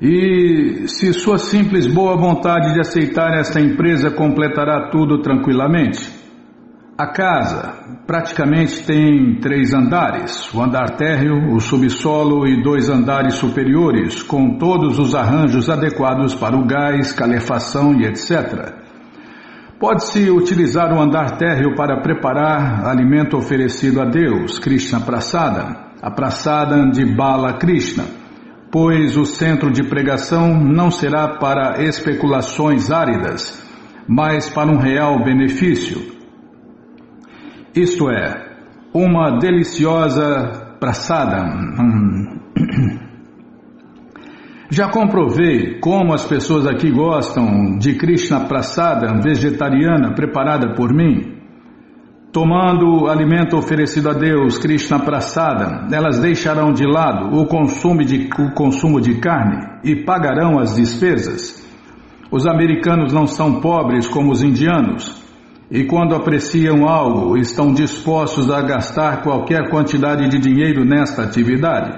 E se sua simples boa vontade de aceitar esta empresa completará tudo tranquilamente. A casa praticamente tem 3 andares, o andar térreo, o subsolo e 2 andares superiores, com todos os arranjos adequados para o gás, calefação e etc. Pode-se utilizar o andar térreo para preparar alimento oferecido a Deus, Krishna Prasadam, a Prasadam de Bala Krishna, pois o centro de pregação não será para especulações áridas, mas para um real benefício. Isto é, uma deliciosa prasadam. Já comprovei como as pessoas aqui gostam de Krishna Prasadam vegetariana preparada por mim. Tomando o alimento oferecido a Deus, Krishna Prasadam, elas deixarão de lado o consumo de carne e pagarão as despesas. Os americanos não são pobres como os indianos, e quando apreciam algo, estão dispostos a gastar qualquer quantidade de dinheiro nesta atividade.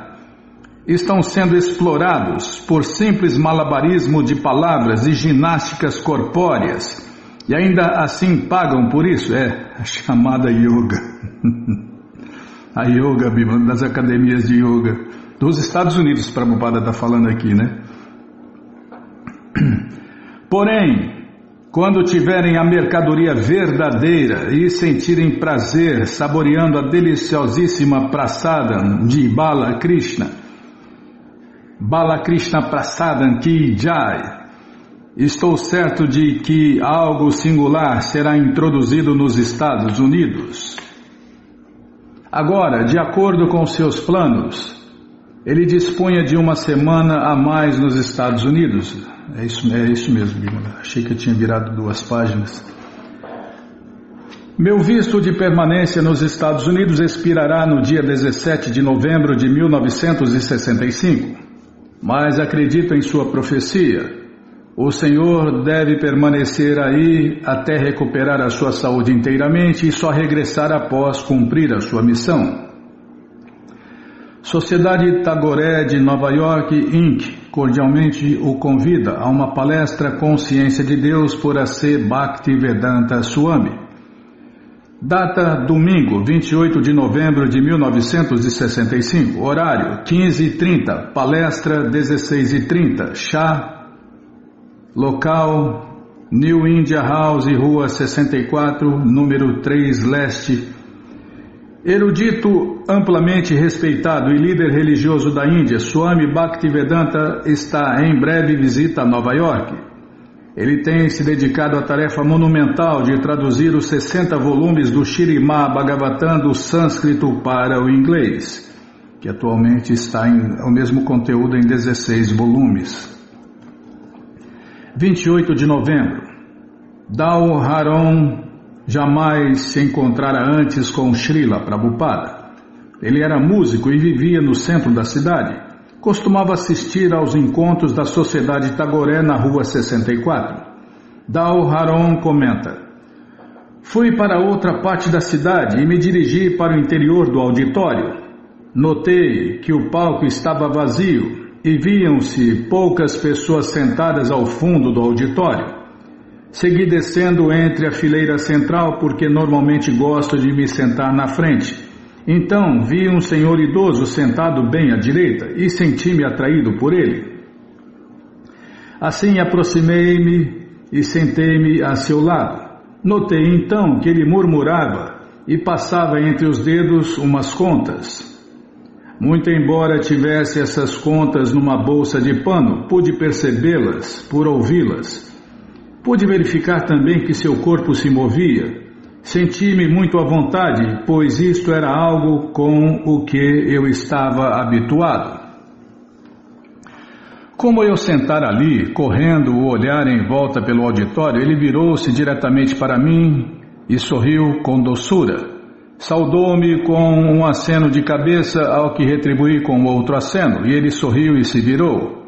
Estão sendo explorados por simples malabarismo de palavras e ginásticas corpóreas, e ainda assim pagam por isso. É a chamada yoga. A yoga, Bíblia, das academias de yoga dos Estados Unidos, Prabhupada está falando aqui, né? Porém, quando tiverem a mercadoria verdadeira e sentirem prazer saboreando a deliciosíssima prasadam de Bala Krishna Prasadam Ki Jai, estou certo de que algo singular será introduzido nos Estados Unidos. Agora, de acordo com seus planos, ele dispunha de 1 semana a mais nos Estados Unidos. É isso mesmo, Bímola. Achei que eu tinha virado 2 páginas. Meu visto de permanência nos Estados Unidos expirará no dia 17 de novembro de 1965. Mas acredito em sua profecia. O Senhor deve permanecer aí até recuperar a sua saúde inteiramente e só regressar após cumprir a sua missão. Sociedade Tagore de Nova York, Inc., cordialmente o convida a uma palestra Consciência de Deus por A.C. Bhaktivedanta Swami. Data: domingo, 28 de novembro de 1965. Horário: 15h30. Palestra: 16h30. Chá. Local: New India House, Rua 64, número 3 Leste, Erudito, amplamente respeitado e líder religioso da Índia, Swami Bhaktivedanta está em breve visita a Nova York. Ele tem se dedicado à tarefa monumental de traduzir os 60 volumes do Śrīmad Bhagavatam do sânscrito para o inglês, que atualmente está o mesmo conteúdo em 16 volumes. 28 de novembro. Dal Haron jamais se encontrara antes com Srila Prabhupada. Ele era músico e vivia no centro da cidade. Costumava assistir aos encontros da Sociedade Tagore na Rua 64. Dal Haron comenta: fui para outra parte da cidade e me dirigi para o interior do auditório. Notei que o palco estava vazio e viam-se poucas pessoas sentadas ao fundo do auditório. Segui descendo entre a fileira central porque normalmente gosto de me sentar na frente. Então vi um senhor idoso sentado bem à direita e senti-me atraído por ele. Assim aproximei-me e sentei-me a seu lado. Notei então que ele murmurava e passava entre os dedos umas contas. Muito embora tivesse essas contas numa bolsa de pano, pude percebê-las por ouvi-las. Pude verificar também que seu corpo se movia. Senti-me muito à vontade, pois isto era algo com o que eu estava habituado. Como eu sentar ali, correndo o olhar em volta pelo auditório, ele virou-se diretamente para mim e sorriu com doçura. Saudou-me com um aceno de cabeça, ao que retribuí com outro aceno, e ele sorriu e se virou.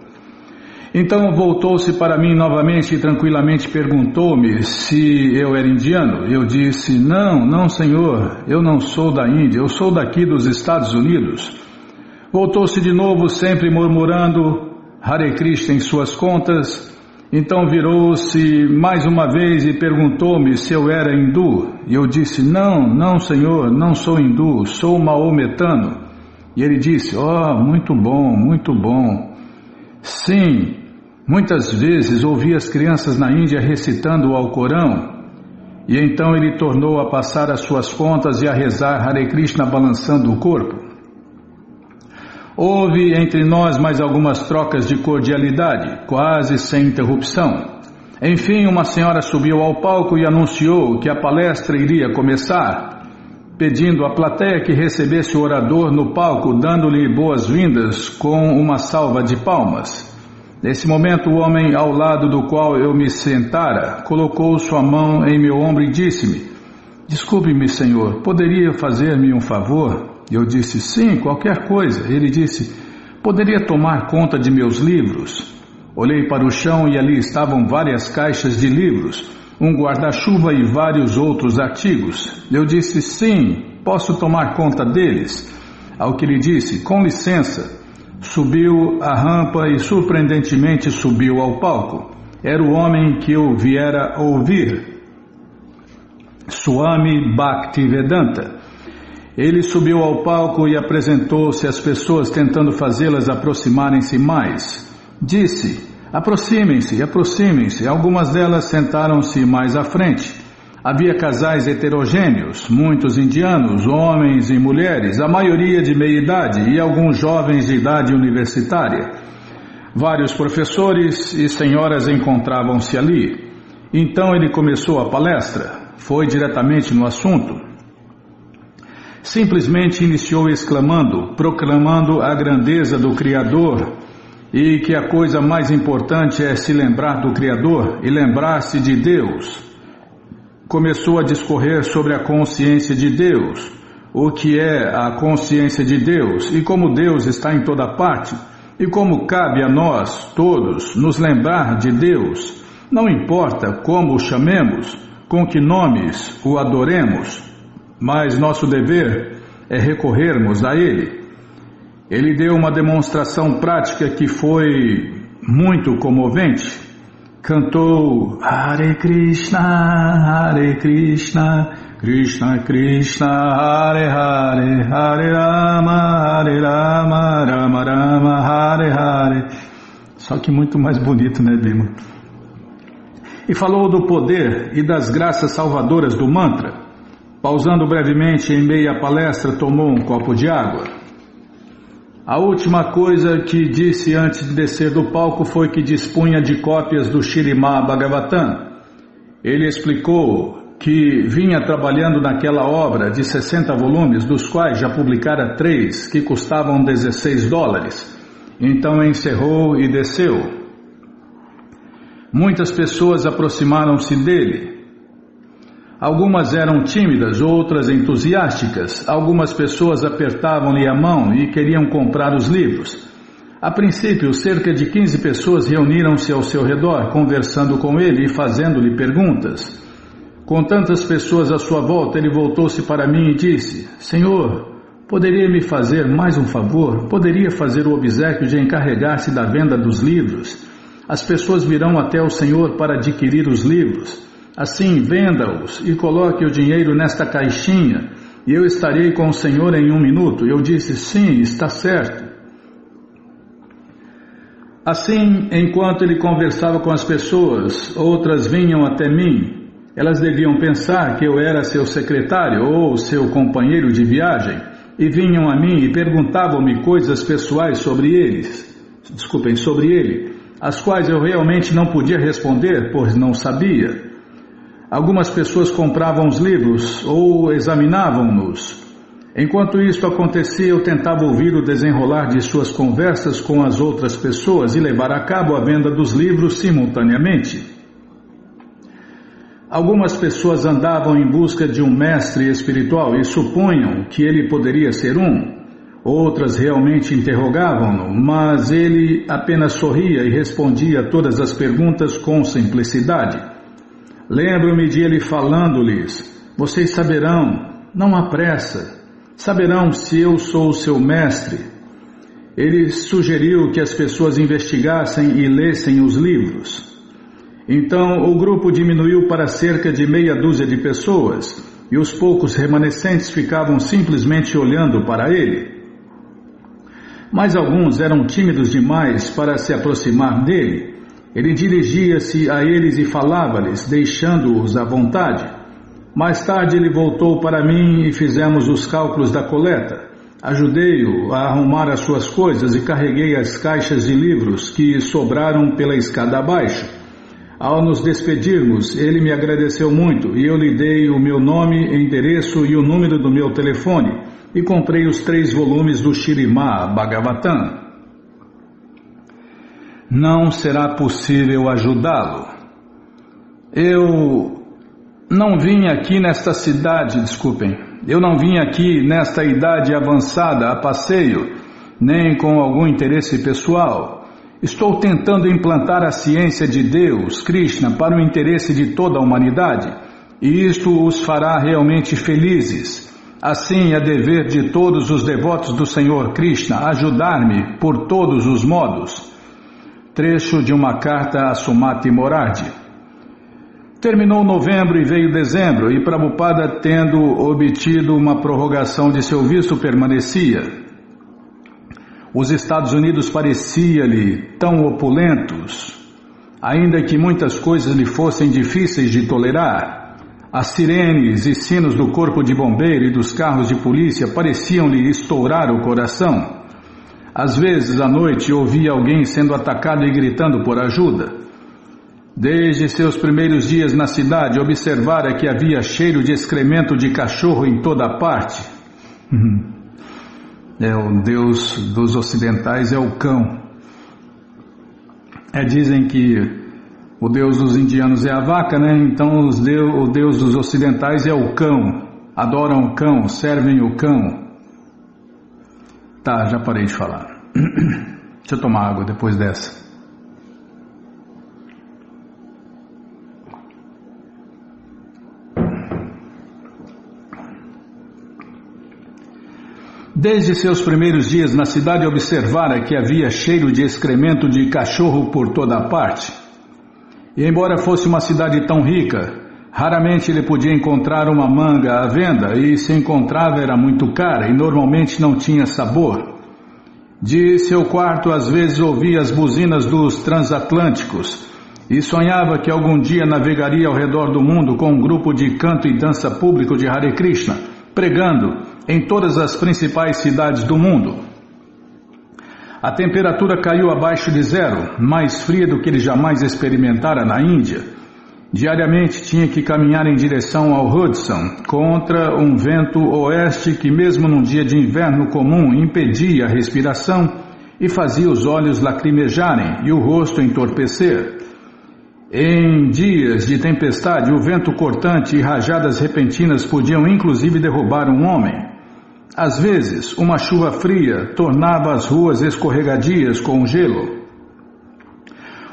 Então voltou-se para mim novamente e tranquilamente perguntou-me se eu era indiano. Eu disse: não senhor, eu não sou da Índia, eu sou daqui dos Estados Unidos. Voltou-se de novo, sempre murmurando Hare Krishna em suas contas. Então virou-se mais uma vez e perguntou-me se eu era hindu. E eu disse: não senhor, não sou hindu, sou maometano. E ele disse: muito bom, muito bom. Sim, muitas vezes ouvi as crianças na Índia recitando o Alcorão. E então ele tornou a passar as suas contas e a rezar Hare Krishna balançando o corpo. Houve entre nós mais algumas trocas de cordialidade, quase sem interrupção. Enfim, uma senhora subiu ao palco e anunciou que a palestra iria começar, pedindo à plateia que recebesse o orador no palco, dando-lhe boas-vindas com uma salva de palmas. Nesse momento, o homem ao lado do qual eu me sentara colocou sua mão em meu ombro e disse-me: desculpe-me, senhor, poderia fazer-me um favor? Eu disse: sim, qualquer coisa. Ele disse: poderia tomar conta de meus livros? Olhei para o chão e ali estavam várias caixas de livros, um guarda-chuva e vários outros artigos. Eu disse: sim, posso tomar conta deles. Ao que ele disse: com licença. Subiu a rampa e surpreendentemente subiu ao palco. Era o homem que eu viera ouvir, Swami Bhaktivedanta. Ele subiu ao palco e apresentou-se às pessoas, tentando fazê-las aproximarem-se mais. Disse: aproximem-se, aproximem-se. Algumas delas sentaram-se mais à frente. Havia casais heterogêneos, muitos indianos, homens e mulheres, a maioria de meia idade e alguns jovens de idade universitária. Vários professores e senhoras encontravam-se ali. Então ele começou a palestra. Foi diretamente no assunto. Simplesmente iniciou exclamando, proclamando a grandeza do Criador e que a coisa mais importante é se lembrar do Criador e lembrar-se de Deus. Começou a discorrer sobre a consciência de Deus, o que é a consciência de Deus e como Deus está em toda parte e como cabe a nós todos nos lembrar de Deus, não importa como o chamemos, com que nomes o adoremos, mas nosso dever é recorrermos a Ele. Ele deu uma demonstração prática que foi muito comovente. Cantou Hare Krishna, Krishna Krishna, Hare Hare, Hare Rama, Rama Rama, Hare Hare. Só que muito mais bonito, né, Bima? E falou do poder e das graças salvadoras do mantra. Pausando brevemente em meio à palestra, tomou um copo de água. A última coisa que disse antes de descer do palco foi que dispunha de cópias do Śrīmad Bhagavatam. Ele explicou que vinha trabalhando naquela obra de 60 volumes, dos quais já publicara 3, que custavam $16. Então encerrou e desceu. Muitas pessoas aproximaram-se dele. Algumas eram tímidas, outras entusiásticas. Algumas pessoas apertavam-lhe a mão e queriam comprar os livros. A princípio, cerca de 15 pessoas reuniram-se ao seu redor, conversando com ele e fazendo-lhe perguntas. Com tantas pessoas à sua volta, ele voltou-se para mim e disse: Senhor, poderia me fazer mais um favor? Poderia fazer o obséquio de encarregar-se da venda dos livros? As pessoas virão até o Senhor para adquirir os livros. Assim, venda-os e coloque o dinheiro nesta caixinha, e eu estarei com o Senhor em 1 minuto. Eu disse: sim, está certo. Assim, enquanto ele conversava com as pessoas, outras vinham até mim. Elas deviam pensar que eu era seu secretário ou seu companheiro de viagem, e vinham a mim e perguntavam-me coisas pessoais sobre ele, as quais eu realmente não podia responder, pois não sabia. Algumas pessoas compravam os livros ou examinavam-nos. Enquanto isto acontecia, eu tentava ouvir o desenrolar de suas conversas com as outras pessoas e levar a cabo a venda dos livros simultaneamente. Algumas pessoas andavam em busca de um mestre espiritual e supunham que ele poderia ser um. Outras realmente interrogavam-no, mas ele apenas sorria e respondia a todas as perguntas com simplicidade. Lembro-me de ele falando-lhes: vocês saberão, não há pressa, saberão se eu sou o seu mestre. Ele sugeriu que as pessoas investigassem e lessem os livros. Então o grupo diminuiu para cerca de meia dúzia de pessoas, e os poucos remanescentes ficavam simplesmente olhando para ele. Mas alguns eram tímidos demais para se aproximar dele. Ele dirigia-se a eles e falava-lhes, deixando-os à vontade. Mais tarde ele voltou para mim e fizemos os cálculos da coleta. Ajudei-o a arrumar as suas coisas e carreguei as caixas de livros que sobraram pela escada abaixo. Ao nos despedirmos, ele me agradeceu muito e eu lhe dei o meu nome, endereço e o número do meu telefone e comprei os 3 volumes do Śrīmad Bhagavatam. Não será possível ajudá-lo. Eu não vim aqui nesta idade avançada a passeio, nem com algum interesse pessoal. Estou tentando implantar a ciência de Deus, Krishna, para o interesse de toda a humanidade, e isto os fará realmente felizes. Assim é dever de todos os devotos do Senhor Krishna ajudar-me por todos os modos. Trecho de uma carta a Sumati Morarji. Terminou novembro e veio dezembro, e Prabhupada, tendo obtido uma prorrogação de seu visto, permanecia. Os Estados Unidos parecia-lhe tão opulentos, ainda que muitas coisas lhe fossem difíceis de tolerar. As sirenes e sinos do corpo de bombeiro e dos carros de polícia pareciam-lhe estourar o coração. Às vezes, à noite, ouvia alguém sendo atacado e gritando por ajuda. Desde seus primeiros dias na cidade, observara que havia cheiro de excremento de cachorro em toda a parte. O Deus dos ocidentais é o cão. Dizem que o Deus dos indianos é a vaca, né? Então o Deus dos ocidentais é o cão. Adoram o cão, servem o cão. Tá, já parei de falar. Deixa eu tomar água depois dessa. Desde seus primeiros dias na cidade, observara que havia cheiro de excremento de cachorro por toda a parte. E embora fosse uma cidade tão rica, raramente ele podia encontrar uma manga à venda, e se encontrava era muito cara e normalmente não tinha sabor. De seu quarto às vezes ouvia as buzinas dos transatlânticos e sonhava que algum dia navegaria ao redor do mundo com um grupo de canto e dança público de Hare Krishna, pregando em todas as principais cidades do mundo. A temperatura caiu abaixo de zero, mais fria do que ele jamais experimentara na Índia. Diariamente tinha que caminhar em direção ao Hudson, contra um vento oeste que mesmo num dia de inverno comum impedia a respiração e fazia os olhos lacrimejarem e o rosto entorpecer. Em dias de tempestade, o vento cortante e rajadas repentinas podiam inclusive derrubar um homem. Às vezes, uma chuva fria tornava as ruas escorregadias com gelo.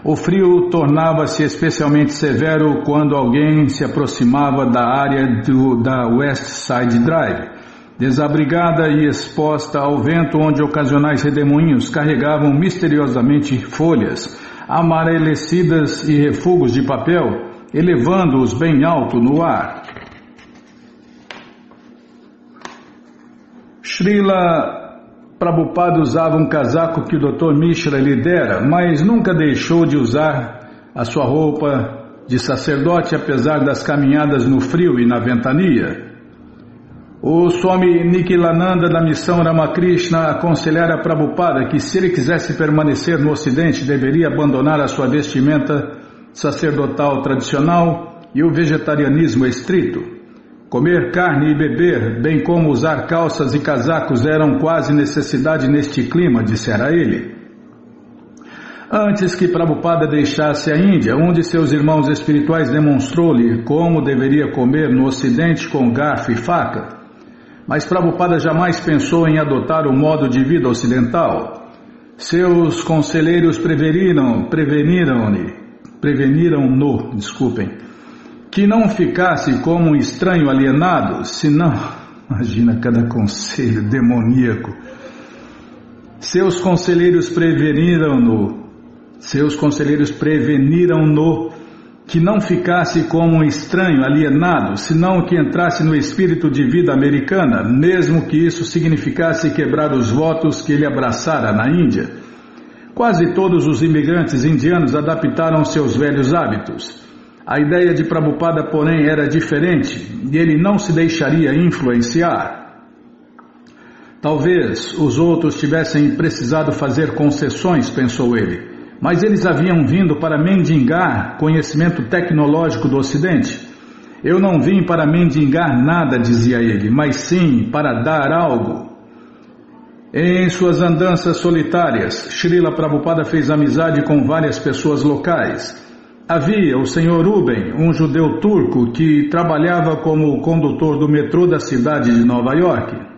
O frio tornava-se especialmente severo quando alguém se aproximava da área da West Side Drive, desabrigada e exposta ao vento, onde ocasionais redemoinhos carregavam misteriosamente folhas amarelecidas e refugos de papel, elevando-os bem alto no ar. Srila Prabhupada usava um casaco que o Dr. Mishra lhe dera, mas nunca deixou de usar a sua roupa de sacerdote, apesar das caminhadas no frio e na ventania. O Swami Nikhilananda da missão Ramakrishna aconselhara a Prabhupada que, se ele quisesse permanecer no Ocidente, deveria abandonar a sua vestimenta sacerdotal tradicional e o vegetarianismo estrito. Comer carne e beber, bem como usar calças e casacos, eram quase necessidade neste clima, dissera ele. Antes que Prabhupada deixasse a Índia, um de seus irmãos espirituais demonstrou-lhe como deveria comer no Ocidente com garfo e faca. Mas Prabhupada jamais pensou em adotar o modo de vida ocidental. Seus conselheiros preveniram-no, que não ficasse como um estranho alienado, senão, imagina cada conselho demoníaco. Seus conselheiros preveniram-no que não ficasse como um estranho alienado, senão que entrasse no espírito de vida americana, mesmo que isso significasse quebrar os votos que ele abraçara na Índia. Quase todos os imigrantes indianos adaptaram seus velhos hábitos. A ideia de Prabhupada, porém, era diferente, e ele não se deixaria influenciar. Talvez os outros tivessem precisado fazer concessões, pensou ele, mas eles haviam vindo para mendigar conhecimento tecnológico do Ocidente. Eu não vim para mendigar nada, dizia ele, mas sim para dar algo. Em suas andanças solitárias, Srila Prabhupada fez amizade com várias pessoas locais. Havia o Sr. Ruben, um judeu turco que trabalhava como condutor do metrô da cidade de Nova York.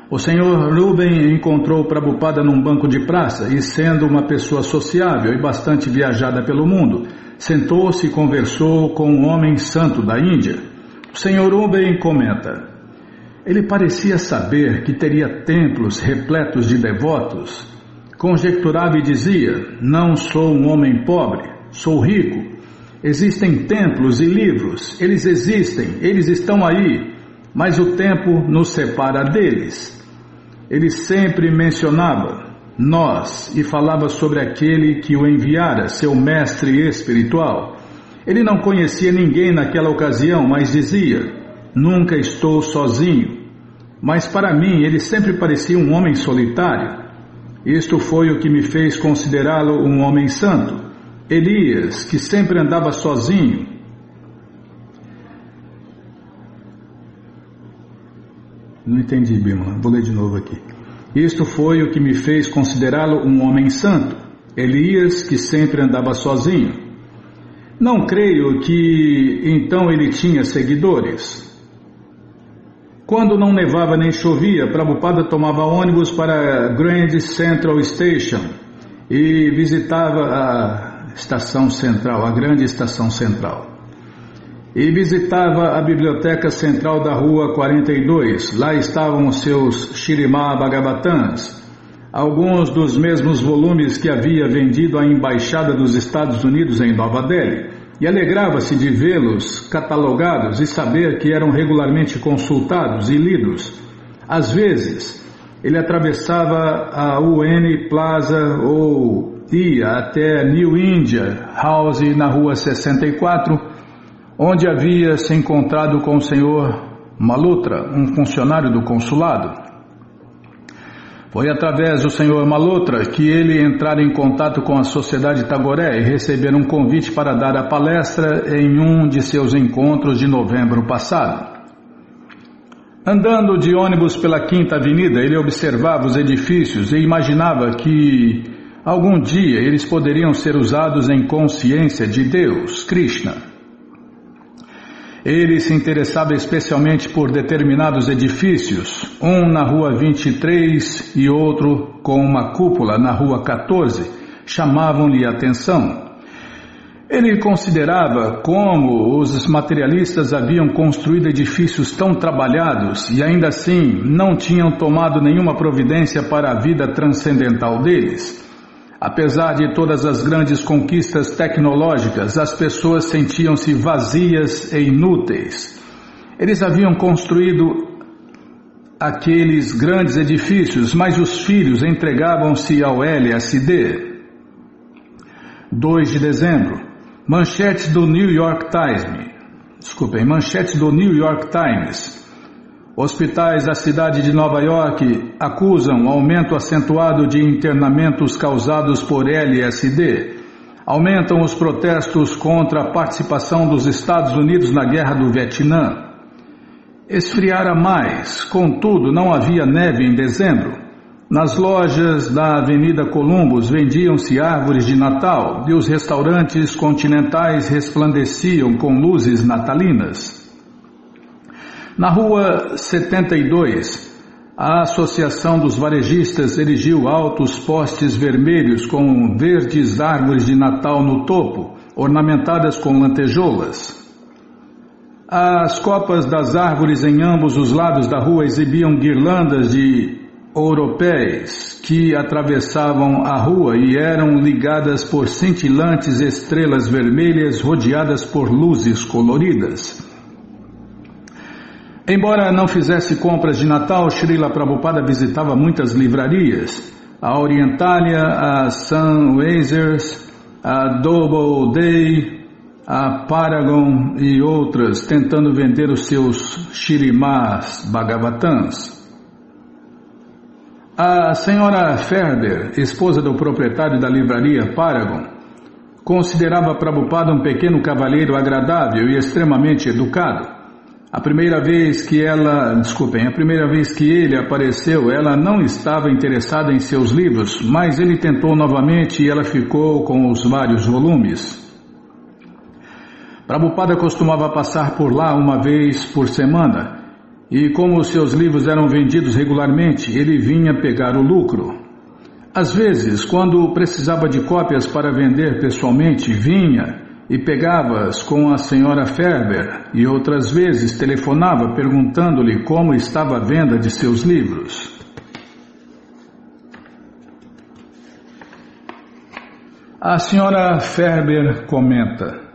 O Sr. Ruben encontrou Prabhupada num banco de praça e, sendo uma pessoa sociável e bastante viajada pelo mundo, sentou-se e conversou com um homem santo da Índia. O Sr. Ruben comenta: ele parecia saber que teria templos repletos de devotos. Conjecturava e dizia: não sou um homem pobre, sou rico. Existem templos e livros, eles existem, eles estão aí, mas o tempo nos separa deles. Ele sempre mencionava nós e falava sobre aquele que o enviara, seu mestre espiritual. Ele não conhecia ninguém naquela ocasião, mas dizia: nunca estou sozinho. Mas para mim ele sempre parecia um homem solitário. Isto foi o que me fez considerá-lo um homem santo. Elias, que sempre andava sozinho. Não entendi, Bímola. Vou ler de novo aqui. Isto foi o que me fez considerá-lo um homem santo. Elias, que sempre andava sozinho. Não creio que então ele tinha seguidores. Quando não nevava nem chovia, Prabhupada tomava ônibus para Grand Central Station e visitava a estação central, a grande estação central. E visitava a biblioteca central da Rua 42. Lá estavam os seus Shrimad Bhagavatams, alguns dos mesmos volumes que havia vendido à Embaixada dos Estados Unidos em Nova Delhi, e alegrava-se de vê-los catalogados e saber que eram regularmente consultados e lidos. Às vezes, ele atravessava a UN Plaza ou ia até New India House, na rua 64, onde havia se encontrado com o Sr. Malhotra, um funcionário do consulado. Foi através do Sr. Malhotra que ele entrara em contato com a Sociedade Tagore e receber um convite para dar a palestra em um de seus encontros de novembro passado. Andando de ônibus pela Quinta Avenida, ele observava os edifícios e imaginava que algum dia eles poderiam ser usados em consciência de Deus, Krishna. Ele se interessava especialmente por determinados edifícios, um na rua 23 e outro com uma cúpula na rua 14, chamavam-lhe a atenção. Ele considerava como os materialistas haviam construído edifícios tão trabalhados e ainda assim não tinham tomado nenhuma providência para a vida transcendental deles. Apesar de todas as grandes conquistas tecnológicas, as pessoas sentiam-se vazias e inúteis. Eles haviam construído aqueles grandes edifícios, mas os filhos entregavam-se ao LSD. 2 de dezembro. Manchetes do New York Times. Hospitais da cidade de Nova York acusam aumento acentuado de internamentos causados por LSD. Aumentam os protestos contra a participação dos Estados Unidos na Guerra do Vietnã. Esfriara mais, contudo não havia neve em dezembro. Nas lojas da Avenida Columbus vendiam-se árvores de Natal e os restaurantes continentais resplandeciam com luzes natalinas. Na rua 72, a Associação dos Varejistas erigiu altos postes vermelhos com verdes árvores de Natal no topo, ornamentadas com lantejoulas. As copas das árvores em ambos os lados da rua exibiam guirlandas de ouropéis que atravessavam a rua e eram ligadas por cintilantes estrelas vermelhas rodeadas por luzes coloridas. Embora não fizesse compras de Natal, Srila Prabhupada visitava muitas livrarias, a Orientalia, a Sunweiser's, a Doubleday, a Paragon e outras, tentando vender os seus Shrimad Bhagavatams. A senhora Ferber, esposa do proprietário da livraria Paragon, considerava Prabhupada um pequeno cavalheiro agradável e extremamente educado. A primeira vez que ele apareceu, ela não estava interessada em seus livros, mas ele tentou novamente e ela ficou com os vários volumes. Prabhupada costumava passar por lá uma vez por semana, e como os seus livros eram vendidos regularmente, ele vinha pegar o lucro. Às vezes, quando precisava de cópias para vender pessoalmente, vinha e pegava-as com a senhora Ferber, e outras vezes telefonava perguntando-lhe como estava a venda de seus livros. A senhora Ferber comenta: